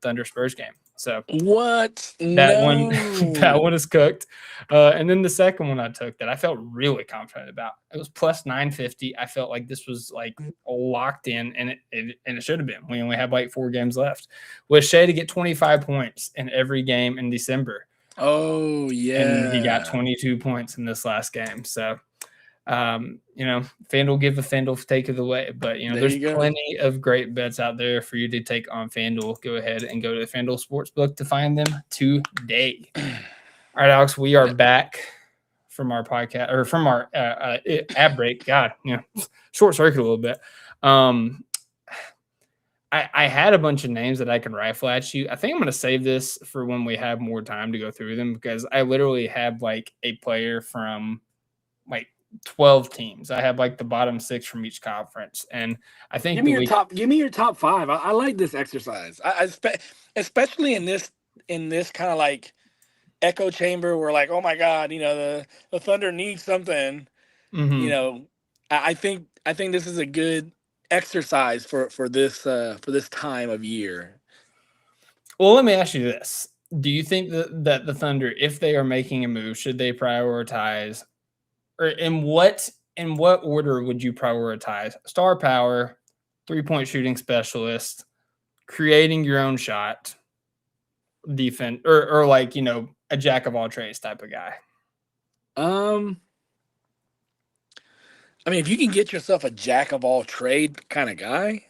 Thunder Spurs game. So what? That one is cooked. And then the second one I took that I felt really confident about. It was plus 950. I felt like this was locked in, and it should have been. We only had 4 games left. Was Shea to get 25 points in every game in December. Oh yeah. And he got 22 points in this last game. So FanDuel give a FanDuel take of the way, but there's plenty of great bets out there for you to take on FanDuel. Go ahead and go to the FanDuel Sportsbook to find them today. All right, Alex, we are back from our podcast or from our ad break. God, short circuit a little bit. I had a bunch of names that I can rifle at you. I think I'm going to save this for when we have more time to go through them because I literally have like a player from like 12 teams. I have like the bottom 6 from each conference, and I think Give me your top 5. I like this exercise. Especially in this kind of like echo chamber where like, oh my God, the Thunder needs something. Mhm. I think this is a good exercise for this time of year. Well, let me ask you this. Do you think that the Thunder, if they are making a move, should they prioritize, or in what order would you prioritize? Star power, 3-point shooting specialist, creating your own shot, defense, or like, a jack of all trades type of guy? I mean, if you can get yourself a jack of all trade kind of guy,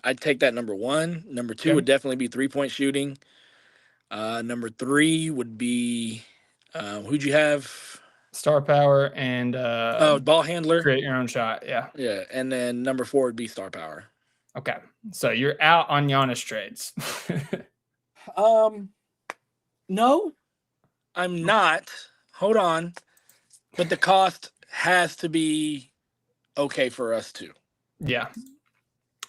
I'd take that number 1. Number 2 would definitely be 3-point shooting. Number 3 would be who'd you have? Star power and ball handler. Create your own shot. Yeah. Yeah, and then number 4 would be star power. Okay, so you're out on Giannis trades. No, I'm not. Hold on, but the cost has to be okay for us too. Yeah,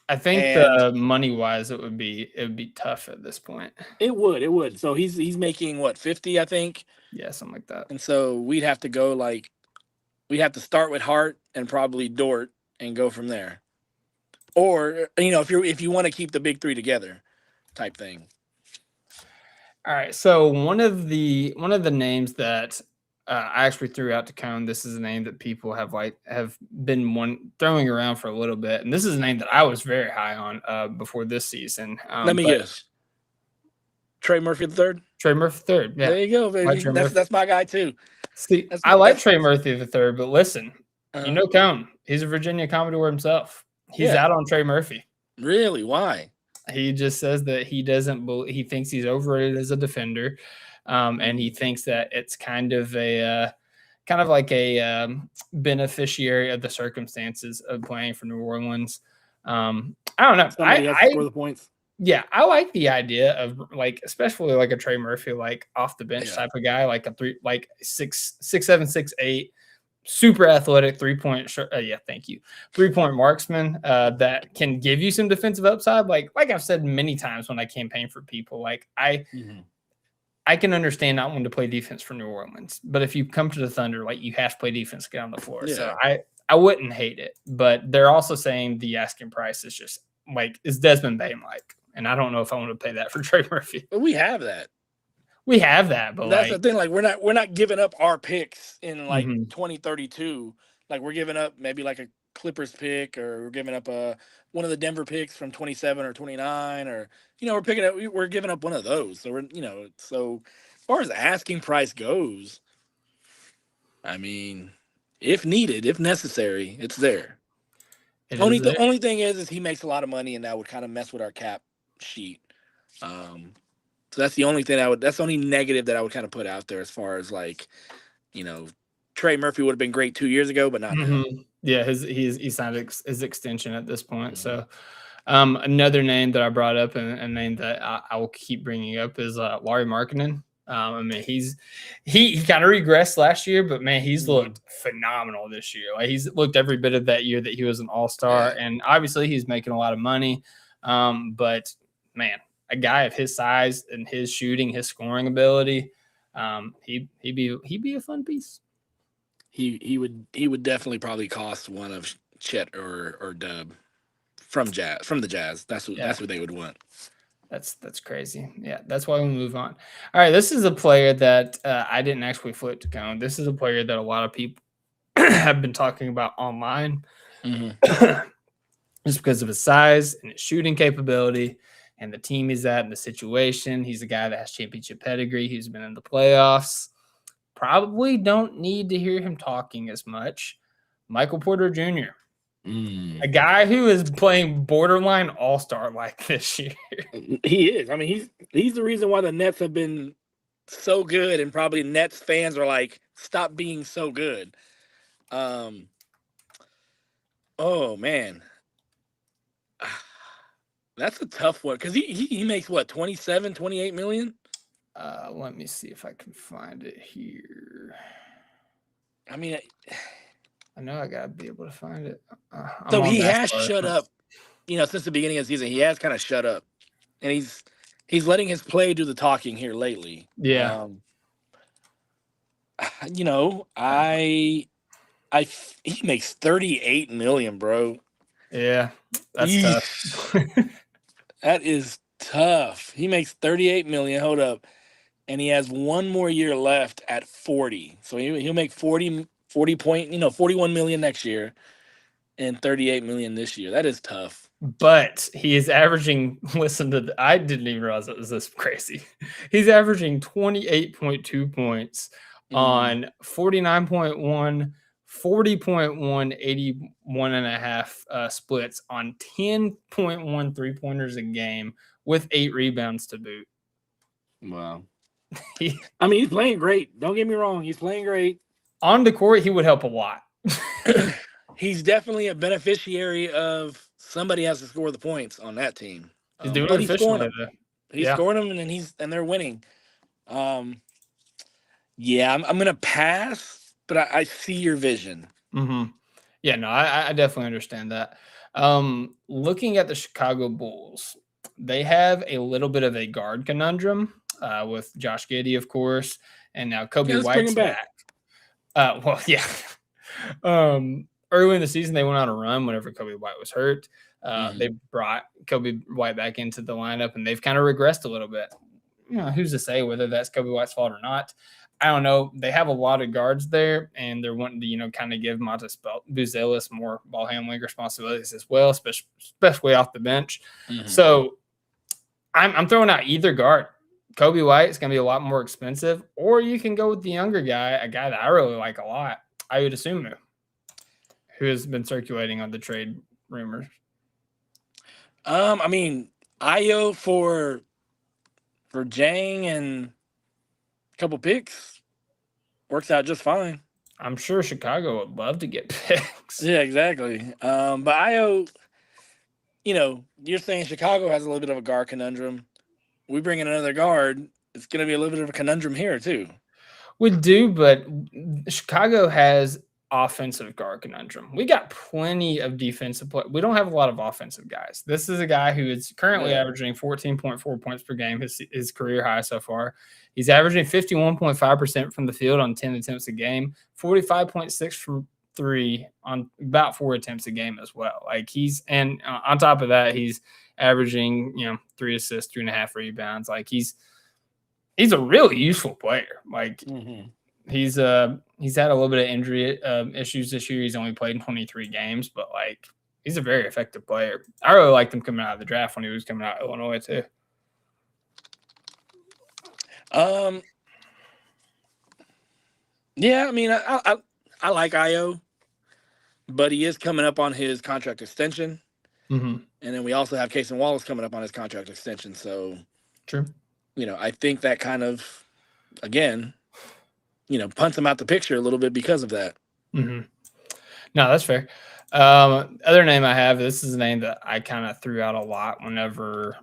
I think the money wise, it would be tough at this point. It would. So he's making what, 50, I think. Yeah, something like that. And so we'd have to go we'd have to start with Hart and probably Dort and go from there. Or if you want to keep the big 3 together, type thing. All right. So one of the names that I actually threw out to Cone. This is a name that people have been throwing around for a little bit, and this is a name that I was very high on before this season. Let me guess. Trey Murphy III. Trey Murphy III. Yeah. There you go, baby. That's my guy too. See, I like Trey Murphy III, but listen, Cone. He's a Virginia Commodore himself. He's out on Trey Murphy. Really? Why? He just says that he thinks he's overrated as a defender, and he thinks that it's kind of like a beneficiary of the circumstances of playing for New Orleans. I don't know. Somebody has to score the points. Yeah, I like the idea of especially like a Trey Murphy, like off the bench type of guy, like a 6'7", 6'8", super athletic 3-point. Thank you. 3-point marksman that can give you some defensive upside. Like I've said many times when I campaign for people, I can understand not wanting to play defense for New Orleans, but if you come to the Thunder, you have to play defense to get on the floor. Yeah. So I wouldn't hate it, but they're also saying the asking price is just is Desmond Bain and I don't know if I want to pay that for Trey Murphy. But we have that. But that's the thing. We're not giving up our picks in 2032. We're giving up maybe a Clippers pick, or we're giving up one of the Denver picks from 27 or 29, or we're giving up one of those. So so as far as the asking price goes, I mean, if needed, if necessary, it's there. The only thing is he makes a lot of money, and that would kind of mess with our cap sheet. So that's the only thing that's the only negative that I would kind of put out there, as far as Trey Murphy would have been great 2 years ago, but not now. Yeah, he signed his extension at this point. So another name that I brought up, and a name that I will keep bringing up, is Lauri Markkanen. I mean, he kind of regressed last year, but man, he's looked phenomenal this year. He's looked every bit of that year that he was an all-star, and obviously he's making a lot of money. But man, a guy of his size and his shooting, his scoring ability, he'd be a fun piece. He would definitely probably cost one of Chet or Dub from the Jazz. That's what they would want. That's crazy. Yeah, that's why we move on. All right, this is a player that I didn't actually flip to Cone. This is a player that a lot of people have been talking about online, just because of his size and his shooting capability and the team he's at and the situation. He's a guy that has championship pedigree. He's been in the playoffs. Probably don't need to hear him talking as much. Michael Porter Jr., a guy who is playing borderline all-star this year. He is. I mean, he's the reason why the Nets have been so good, and probably Nets fans are like, stop being so good. Oh man, that's a tough one because he makes what 27, 28 million. Let me see if I can find it here. I mean, I know I gotta be able to find it. I'm so on he has basketball shut reference. up. Since the beginning of the season, he has kind of shut up, and he's letting his play do the talking here lately. Yeah. I he makes 38 million, bro. Yeah, that's Yeesh. tough. That is tough. He makes 38 million. Hold up. And he has one more year left at 40. So he'll make 40 point, 41 million next year and 38 million this year. That is tough. But he is averaging, listen to I didn't even realize it was this crazy. He's averaging 28.2 points Mhm. on 49.1, 40.1, 81.5 splits on 10.1 3-pointers a game with 8 rebounds to boot. Wow. He, I mean, he's playing great. Don't get me wrong. He's playing great. on the court, he would help a lot. He's definitely a beneficiary of somebody has to score the points on that team. He's doing But it he's scoring efficiently, them. though. He's Yeah. scoring them, and they're winning. Yeah, I'm gonna pass, but I see your vision. Mm-hmm. Yeah, no, I definitely understand that. Looking at the Chicago Bulls, they have a little bit of a guard conundrum with Josh Giddey, of course, and now Kobe Yeah, let's bring him White's back. back. Well, yeah. Early in the season, they went on a run whenever Kobe White was hurt. They brought Kobe White back into the lineup, and they've kind of regressed a little bit. Who's to say whether that's Kobe White's fault or not? I don't know. They have a lot of guards there, and they're wanting to, kind of give Montes Buzelis more ball handling responsibilities as well, especially off the bench. So I'm throwing out either guard. Kobe White is going to be a lot more expensive, or you can go with the younger guy, a guy that I really like a lot, Ayo Dosunmu, who has been circulating on the trade rumors. I mean, Io for Jang and a couple picks works out just fine. I'm sure Chicago would love to get picks. Yeah, exactly. But Io, you're saying Chicago has a little bit of a guard conundrum. We bring in another guard, it's going to be a little bit of a conundrum here too. We do, but Chicago has offensive guard conundrum. We got plenty of defensive play. We don't have a lot of offensive guys. This is a guy who is currently averaging 14.4 points per game, his career high so far. He's averaging 51.5% from the field on 10 attempts a game, 45.6 from 3 on about 4 attempts a game as well. And on top of that, he's averaging 3 assists, 3.5 rebounds. He's a really useful player. He's had a little bit of injury issues this year. He's only played in 23 games, but he's a very effective player. I really liked him coming out of the draft when he was coming out of Illinois too. Yeah, I mean, I like Io, but he is coming up on his contract extension, and then we also have Casey Wallace coming up on his contract extension. So true. I think that kind of, again, punts him out the picture a little bit because of that. No, that's fair. Other name I have, this is a name that I kind of threw out a lot whenever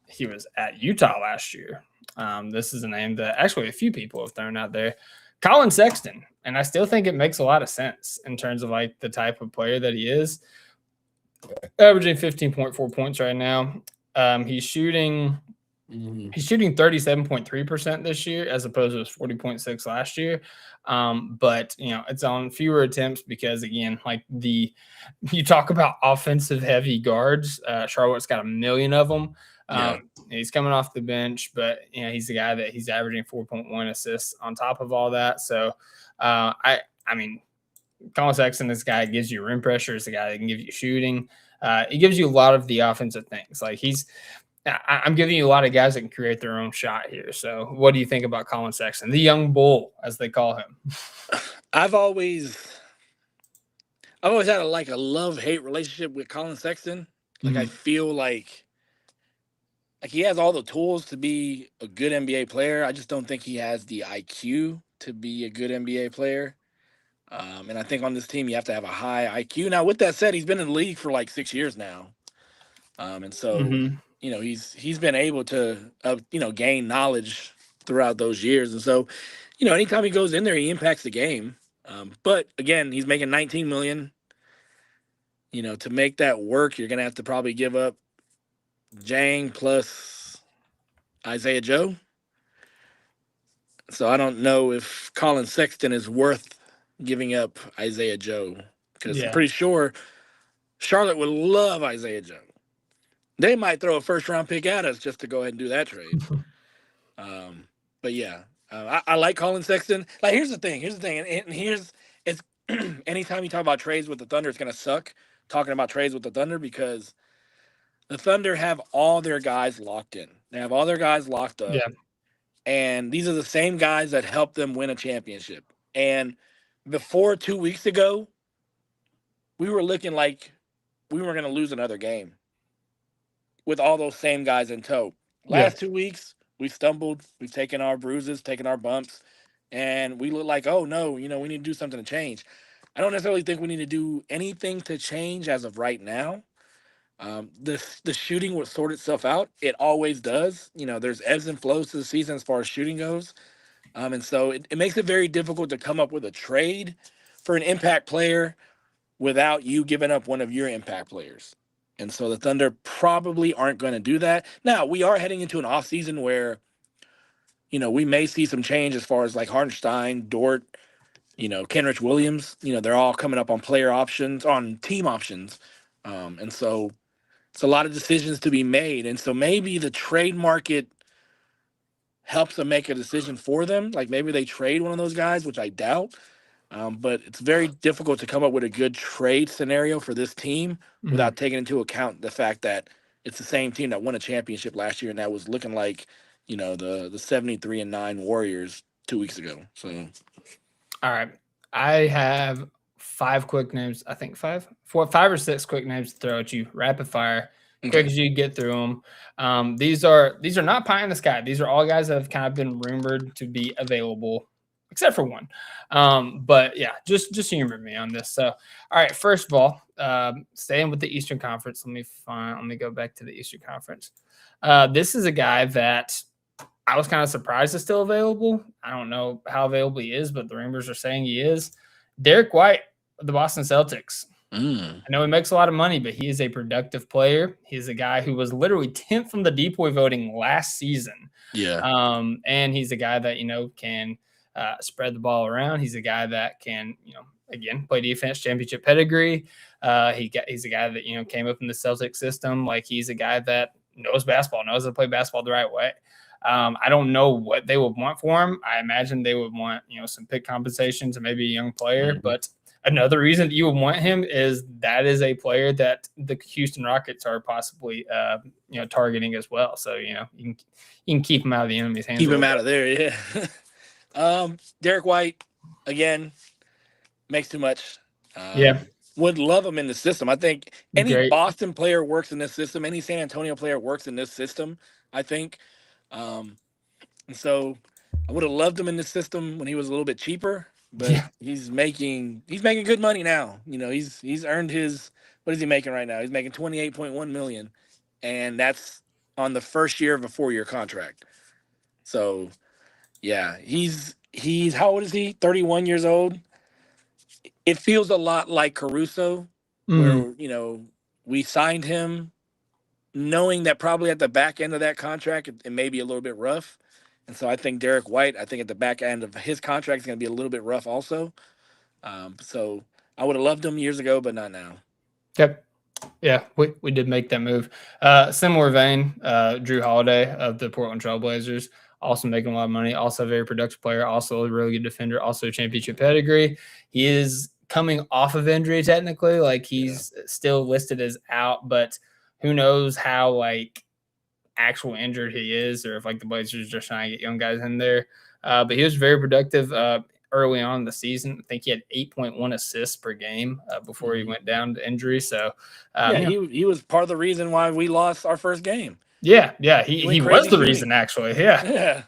he was at Utah last year. This is a name that actually a few people have thrown out there. Colin Sexton. And I still think it makes a lot of sense in terms of the type of player that he is. Averaging 15.4 points right now. He's shooting 37.3% this year as opposed to his 40.6 last year. But it's on fewer attempts because again, you talk about offensive heavy guards. Charlotte's got a million of them. He's coming off the bench, but he's the guy that he's averaging 4.1 assists on top of all that. So I mean, Colin Sexton, this guy gives you rim pressure. Is the guy that can give you shooting. He gives you a lot of the offensive things. I'm giving you a lot of guys that can create their own shot here. So what do you think about Colin Sexton, the young bull, as they call him? I've always had a love-hate relationship with Colin Sexton. I feel like like he has all the tools to be a good NBA player. I just don't think he has the IQ to be a good NBA player. And I think on this team you have to have a high IQ. Now, with that said, he's been in the league for like 6 years now, and so Mhm. he's been able to gain knowledge throughout those years, and so anytime he goes in there, he impacts the game. But again, he's making 19 million. To make that work, you're gonna have to probably give up Jang plus Isaiah Joe. So I don't know if Colin Sexton is worth giving up Isaiah Joe, because I'm Yeah. pretty sure Charlotte would love Isaiah Joe. They might throw a first round pick at us just to go ahead and do that trade. But yeah, I like Colin Sexton. Like, here's the thing, and here's it's anytime you talk about trades with the Thunder, it's gonna suck talking about trades with the Thunder, because the Thunder have all their guys locked in. They have all their guys locked up. Yeah. And these are the same guys that helped them win a championship. And before 2 weeks ago, we were looking like we were going to lose another game with all those same guys in tow. Yeah. Last 2 weeks, we stumbled. We've taken our bruises, taken our bumps, and we look like, oh no, we need to do something to change. I don't necessarily think we need to do anything to change as of right now. The shooting will sort itself out. It always does. There's ebbs and flows to the season as far as shooting goes. And so it makes it very difficult to come up with a trade for an impact player without you giving up one of your impact players. And so the Thunder probably aren't going to do that. Now, we are heading into an offseason where, we may see some change as far as like Hartenstein, Dort, Kenrich Williams. They're all coming up on player options, on team options. And so it's a lot of decisions to be made. And so maybe the trade market helps them make a decision for them. Like maybe they trade one of those guys, which I doubt. But it's very difficult to come up with a good trade scenario for this team without taking into account the fact that it's the same team that won a championship last year, and that was looking like, the 73-9 Warriors 2 weeks ago. So, All right, I have 5 quick names. I think 5 or 6 quick names to throw at you, rapid fire. Quick as you get through them. These are not pie in the sky. These are all guys that have kind of been rumored to be available, except for one. But yeah, just humor me on this. So, all right, first of all, staying with the Eastern Conference. Let me go back to the Eastern Conference. This is a guy that I was kind of surprised is still available. I don't know how available he is, but the rumors are saying he is. Derek White of the Boston Celtics. I know he makes a lot of money, but he is a productive player. He's a guy who was literally 10th from the DPOY voting last season. Yeah. And he's a guy that, can spread the ball around. He's a guy that can, again, play defense, championship pedigree. He's a guy that, came up in the Celtics system. Like, he's a guy that knows basketball, knows how to play basketball the right way. I don't know what they would want for him. I imagine they would want, some pick compensation to maybe a young player, but another reason you would want him is that is a player that the Houston Rockets are possibly, targeting as well. So, you can keep him out of the enemy's hands. Keep him out of there, yeah. Derek White, again, makes too much. Would love him in the system. I think any Boston player works in this system. Any San Antonio player works in this system, I think. And so I would have loved him in this system when he was a little bit cheaper. But he's making good money now. He's earned his, what is he making right now? He's making $28.1 million, and that's on the first year of a 4-year contract. So, yeah, he's how old is he? 31 years old. It feels a lot like Caruso, where we signed him knowing that probably at the back end of that contract it may be a little bit rough. And so I think Derek White, at the back end of his contract is going to be a little bit rough also. So I would have loved him years ago, but not now. Yep. Yeah, we did make that move. Similar vein, Drew Holiday of the Portland Trailblazers, also making a lot of money, also a very productive player, also a really good defender, also championship pedigree. He is coming off of injury technically. Like, he's still listed as out, but who knows how, actual injured he is, or if the Blazers are just trying to get young guys in there. But he was very productive early on in the season. I think he had 8.1 assists per game before he went down to injury. So he was part of the reason why we lost our first game. Yeah. He He went was crazy the shooting. reason, actually. Yeah. Yeah.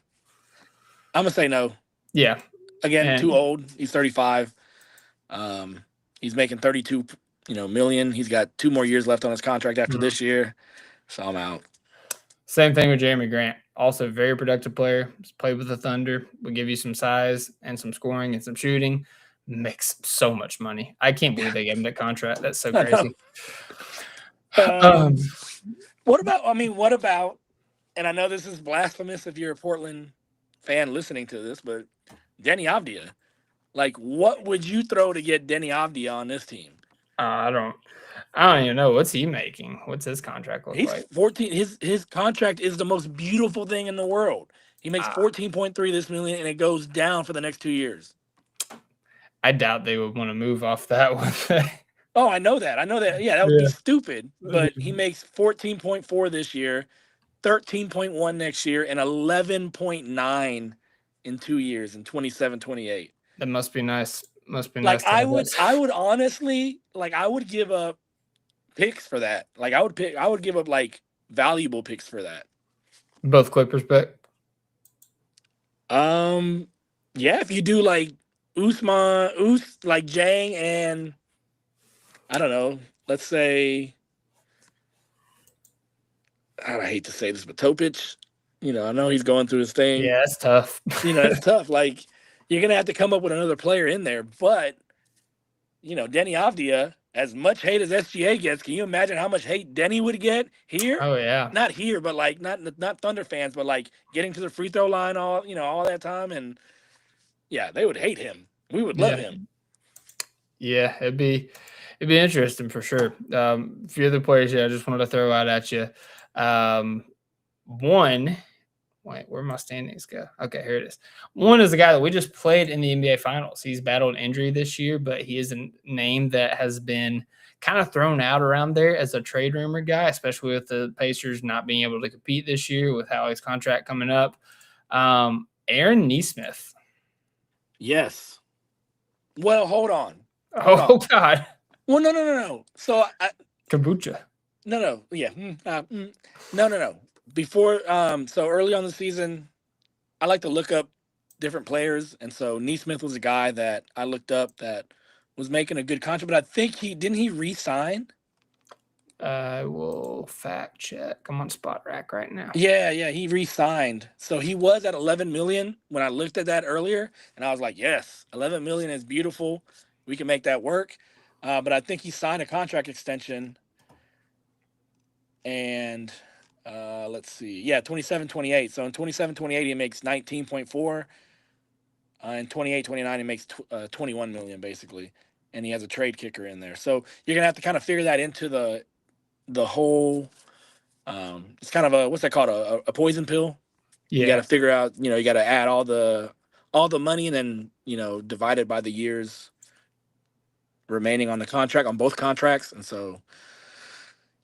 I'm gonna say no. Yeah. Again, And too old. He's 35. He's making 32, million. He's got 2 more years left on his contract after this year. So I'm out. same thing with Jeremy Grant. Also, very productive player. He's played with the Thunder. Will give you some size and some scoring and some shooting. Makes so much money. I can't believe they gave him that contract. That's so I know. crazy. What about, and I know this is blasphemous if you're a Portland fan listening to this, but Denny Avdia. Like, what would you throw to get Denny Avdia on this team? I don't even know. What's he making? What's his contract look He's like? 14. His contract is the most beautiful thing in the world. He makes 14.3 this million, and it goes down for the next 2 years. I doubt they would want to move off that one. Oh, I know that. Yeah, that would be stupid. But he makes 14.4 this year, 13.1 next year, and 11.9 in 2 years in 27, 28. That must be nice. Must be Like nice. I would honestly, I would give up picks for that. Like I would give up like valuable picks for that. Both Clippers pick. Yeah, if you do like like Jang and I don't know, let's say I hate to say this, but Topic, I know he's going through his thing. Yeah, that's tough. It's tough. Like you're gonna have to come up with another player in there, but Denny Avdia, as much hate as SGA gets, can you imagine how much hate Denny would get here? Oh yeah. Not here, but like not Thunder fans, but like getting to the free throw line all that time, and yeah, they would hate him. We would love him. Yeah, it'd be interesting for sure. A few other players here I just wanted to throw out at you. One, wait, where my standings go? Okay, here it is. One is a guy that we just played in the NBA Finals. He's battled injury this year, but he is a name that has been kind of thrown out around there as a trade rumor guy, especially with the Pacers not being able to compete this year with how his contract coming up. Aaron Nesmith. Yes. Well, hold on. God. Well, no. So Kombucha. No. Yeah. No. Before, so early on the season, I like to look up different players, and so Nesmith was a guy that I looked up that was making a good contract. But I think didn't he re-sign? I will fact check. I'm on Spot Rack right now. Yeah, he re-signed. So he was at 11 million when I looked at that earlier, and I was like, yes, 11 million is beautiful. We can make that work. But I think he signed a contract extension. And let's see. Yeah, 27-28. So in 27-28, he makes 19.4. In 28-29, he makes 21 million basically. And he has a trade kicker in there. So you're gonna have to kind of figure that into the whole. It's kind of what's that called? A poison pill. Yeah. You got to figure out. You got to add all the money and then divide it by the years remaining on the contract on both contracts. And so,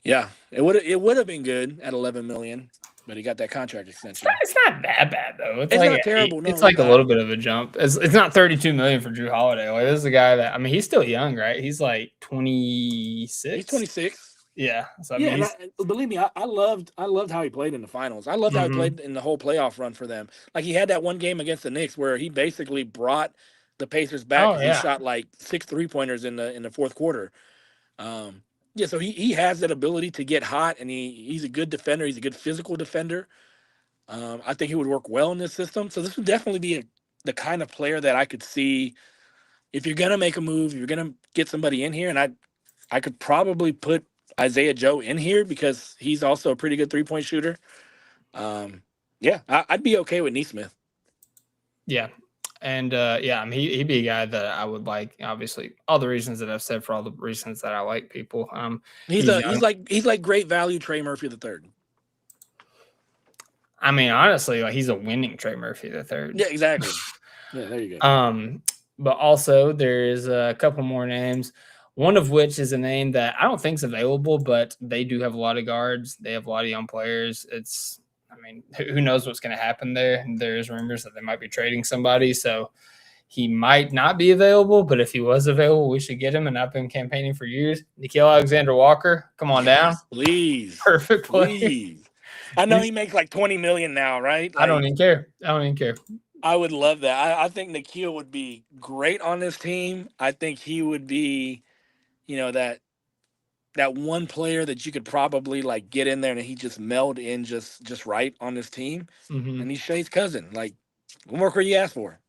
yeah, it would have been good at 11 million, but he got that contract extension. It's not that bad though. It's like not terrible. No, it's like a little bit of a jump. It's not 32 million for Drew Holiday. Like this is a guy that he's still young, right? He's like 26. He's 26. Yeah. So And believe me, I loved how he played in the finals. I loved how he played in the whole playoff run for them. Like he had that one game against the Knicks where he basically brought the Pacers back. Oh, yeah. He shot like 6 3-pointers in the fourth quarter. So he has that ability to get hot, and he's a good defender. He's a good physical defender. I think he would work well in this system. So this would definitely be the kind of player that I could see if you're gonna make a move, you're gonna get somebody in here, and I could probably put Isaiah Joe in here because he's also a pretty good 3-point shooter. I'd be okay with Nesmith. Yeah. And he'd be a guy that I would like. Obviously, all the reasons that I've said for all the reasons that I like people. He's like great value Trey Murphy III. Honestly, like he's a winning Trey Murphy III. Yeah, exactly. Yeah, there you go. But also there's a couple more names. One of which is a name that I don't think is available, but they do have a lot of guards. They have a lot of young players. Who knows what's going to happen there? There's rumors that they might be trading somebody, so he might not be available. But if he was available, we should get him. And I've been campaigning for years. Nickeil Alexander-Walker, come on down, please. Perfect play. Please. I know he makes like 20 million now, right? I don't Like, even care. I don't even care. I would love that. I think Nikhil would be great on this team. I think he would be, that one player that you could probably like get in there and he just meld in just right on this team. Hmm. And he's Shay's cousin. Like, what more could you ask for?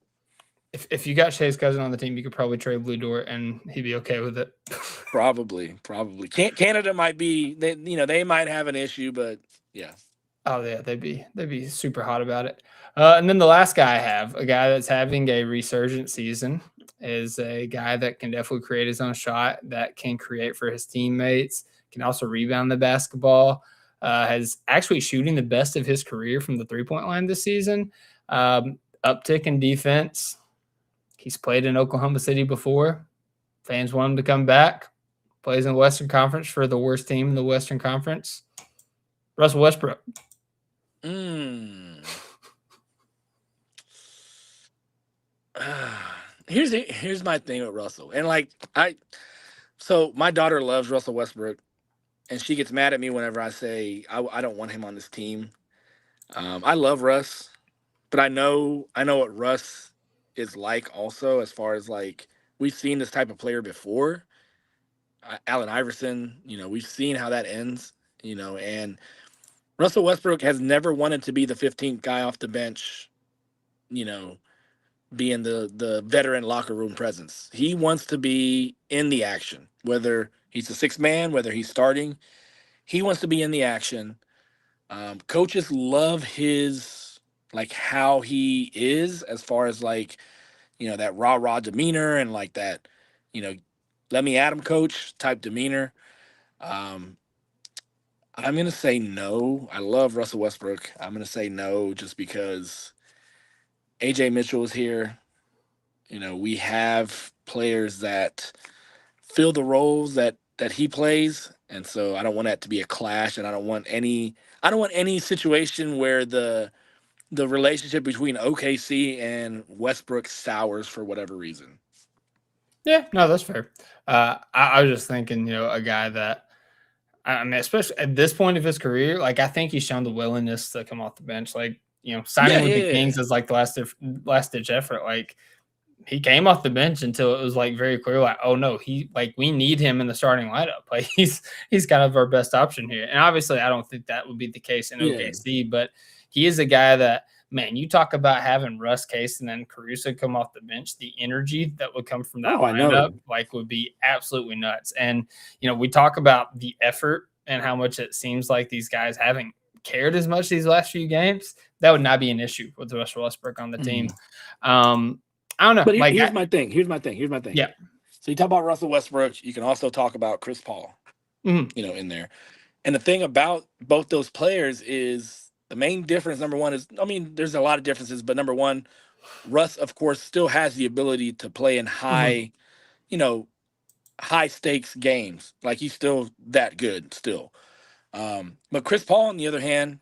If you got Shay's cousin on the team, you could probably trade Blue Door and he'd be okay with it. Probably. Canada might be, they might have an issue, but yeah. Oh yeah, they'd be super hot about it. And then the last guy I have, a guy that's having a resurgent season, is a guy that can definitely create his own shot, that can create for his teammates, can also rebound the basketball. Has actually shooting the best of his career from the 3-point line this season. Uptick in defense. He's played in Oklahoma City before. Fans want him to come back. Plays in the Western Conference for the worst team in the Western Conference. Russell Westbrook. Here's my thing with Russell. And so my daughter loves Russell Westbrook, and she gets mad at me whenever I say I don't want him on this team. I love Russ, but I know what Russ is like also, as far as like we've seen this type of player before. Allen Iverson, we've seen how that ends, and Russell Westbrook has never wanted to be the 15th guy off the bench, being the veteran locker room presence. He wants to be in the action, whether he's the sixth man, whether he's starting. He wants to be in the action. Coaches love his like how he is, as far as like that rah demeanor and like that you know let me at him coach type demeanor. Um, I'm gonna say no. I love Russell Westbrook. I'm gonna say no just because AJ Mitchell is here. We have players that fill the roles that he plays, and so I don't want that to be a clash, and I don't want any situation where the relationship between OKC and Westbrook sours for whatever reason. Yeah, no, that's fair. I was just thinking, a guy that, I mean, especially at this point of his career, like I think he's shown the willingness to come off the bench. Like, signing Yeah, with the yeah, yeah. Kings is like the last ditch effort. Like he came off the bench until it was like very clear, like, oh no, we need him in the starting lineup. Like he's kind of our best option here. And obviously, I don't think that would be the case in Yeah. OKC, but he is a guy that, man, you talk about having Russ Case and then Caruso come off the bench, the energy that would come from that Oh, I know. lineup, would be absolutely nuts. And, we talk about the effort and how much it seems like these guys haven't cared as much these last few games. That would not be an issue with Russell Westbrook on the team. I don't know. But here's my thing. Yeah. So you talk about Russell Westbrook. You can also talk about Chris Paul, in there. And the thing about both those players is the main difference, number one, is, there's a lot of differences, but number one, Russ, of course, still has the ability to play in high stakes games. Like, he's still that good still. But Chris Paul, on the other hand,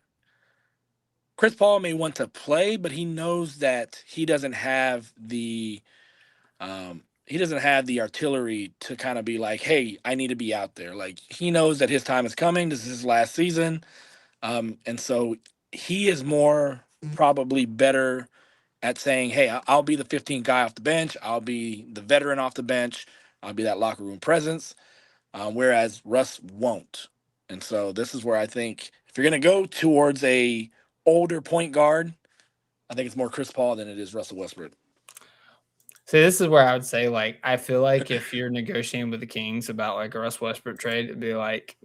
Chris Paul may want to play, but he knows that he doesn't have the artillery to kind of be like, hey, I need to be out there. Like, he knows that his time is coming. This is his last season. And so he is more probably better at saying, hey, I'll be the 15th guy off the bench. I'll be the veteran off the bench. I'll be that locker room presence. Whereas Russ won't. And so this is where I think if you're going to go towards a older point guard, I think it's more Chris Paul than it is Russell Westbrook. See, this is where I would say, I feel like if you're negotiating with the Kings about a Russ Westbrook trade, it'd be like,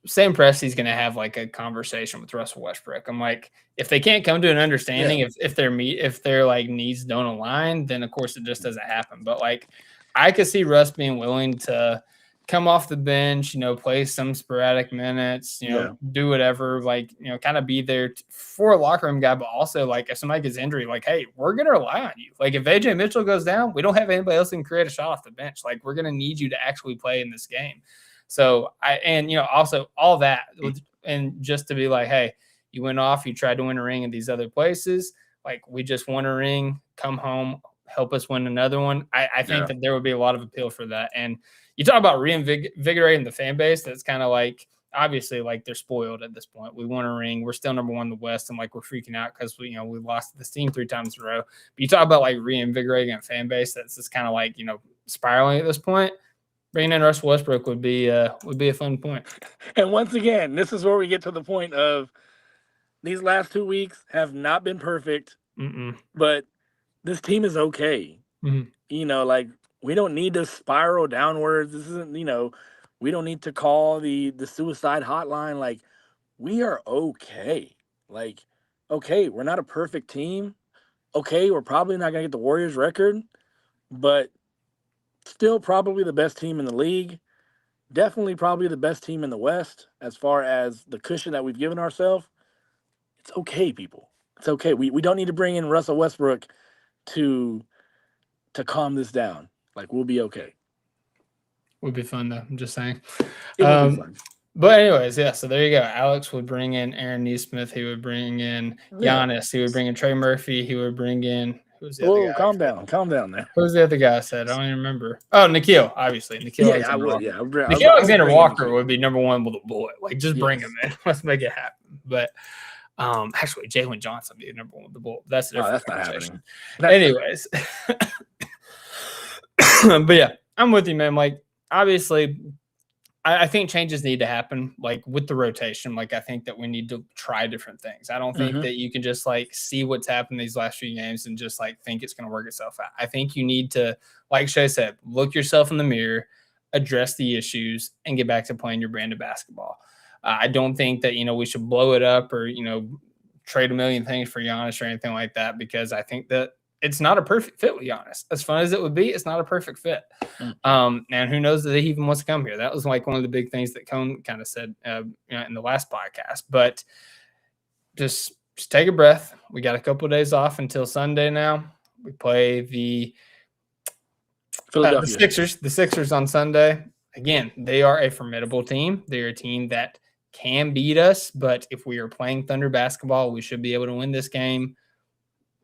Sam Presti's going to have a conversation with Russell Westbrook. I'm like, if they can't come to an understanding, if their needs don't align, then of course it just doesn't happen. But I could see Russ being willing to come off the bench, play some sporadic minutes, do whatever, kind of be there for a locker room guy, but also if somebody gets injury, hey, we're going to rely on you. If AJ Mitchell goes down, we don't have anybody else who can create a shot off the bench. We're going to need you to actually play in this game. So also all that, and just to be hey, you went off, you tried to win a ring in these other places. We just won a ring, come home, help us win another one. I think that there would be a lot of appeal for that. And you talk about reinvigorating the fan base. That's kind of obviously, like, they're spoiled at this point. We won a ring. We're still number one in the West, and like we're freaking out because we lost to this team 3 times in a row. But you talk about like reinvigorating a fan base that's just kind of like spiraling at this point. Bringing in Russell Westbrook would be a fun point. And once again, this is where we get to the point of these last 2 weeks have not been perfect, but this team is okay. Like, we don't need to spiral downwards. This isn't, we don't need to call the suicide hotline. Like, we are okay. Like, okay, we're not a perfect team. Okay, we're probably not going to get the Warriors record, but still probably the best team in the league. Definitely probably the best team in the West as far as the cushion that we've given ourselves. It's okay, people. It's okay. We don't need to bring in Russell Westbrook to calm this down. Like, we'll be okay. Would be fun, though. I'm just saying. It would be fun. But anyways, yeah, so there you go. Alex would bring in Aaron Nesmith. He would bring in Giannis. He would bring in Trey Murphy. He would bring in – who's the other guy? Calm down there. Who's the other guy I said? I don't even remember. Oh, Nikhil, obviously. Nikhil Alexander Walker would be number one with a bullet. Like, just bring him in. Let's make it happen. But actually, Jalen Johnson would be number one with the bullet. That's a different conversation. Anyways. But, yeah, I'm with you, man. Like, obviously – I think changes need to happen, like with the rotation. Like, I think that we need to try different things. I don't think that you can just like see what's happened these last few games and just like think it's going to work itself out. I think you need to, like Shay said, look yourself in the mirror, address the issues, and get back to playing your brand of basketball. I don't think that, we should blow it up or, trade a million things for Giannis or anything like that, because I think that it's not a perfect fit with Giannis. As fun as it would be, it's not a perfect fit. And who knows that he even wants to come here. That was like one of the big things that Cone kind of said in the last podcast. But just take a breath. We got a couple of days off until Sunday now. We play the Sixers. The Sixers on Sunday. Again, they are a formidable team. They're a team that can beat us. But if we are playing Thunder basketball, we should be able to win this game.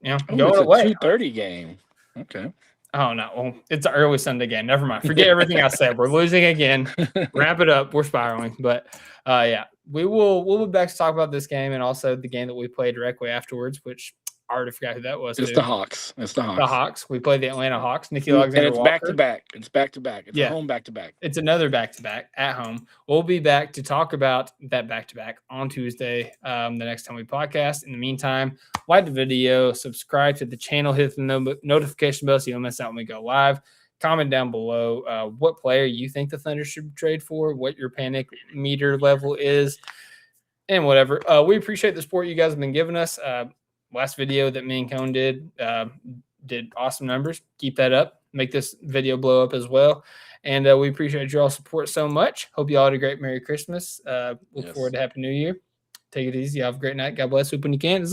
Going away. It's a 2:30 game. Okay. Oh, no. Well, it's an early Sunday game. Never mind. Forget everything I said. We're losing again. Wrap it up. We're spiraling. But, yeah, we'll be back to talk about this game and also the game that we played directly afterwards, which I already forgot who that was. It's the Hawks. The Hawks. We played the Atlanta Hawks. Nikhil Alexander and it's Walker. back-to-back. It's back-to-back. It's a home back-to-back. It's another back-to-back at home. We'll be back to talk about that back-to-back on Tuesday, the next time we podcast. In the meantime, like the video, subscribe to the channel, hit the notification bell so you don't miss out when we go live. Comment down below what player you think the Thunder should trade for, what your panic meter level is, and whatever. We appreciate the support you guys have been giving us. Last video that me and Cone did awesome numbers. Keep that up. Make this video blow up as well. And we appreciate your all support so much. Hope you all had a great Merry Christmas. Look forward to Happy New Year. Take it easy. Have a great night. God bless. Hope when you can.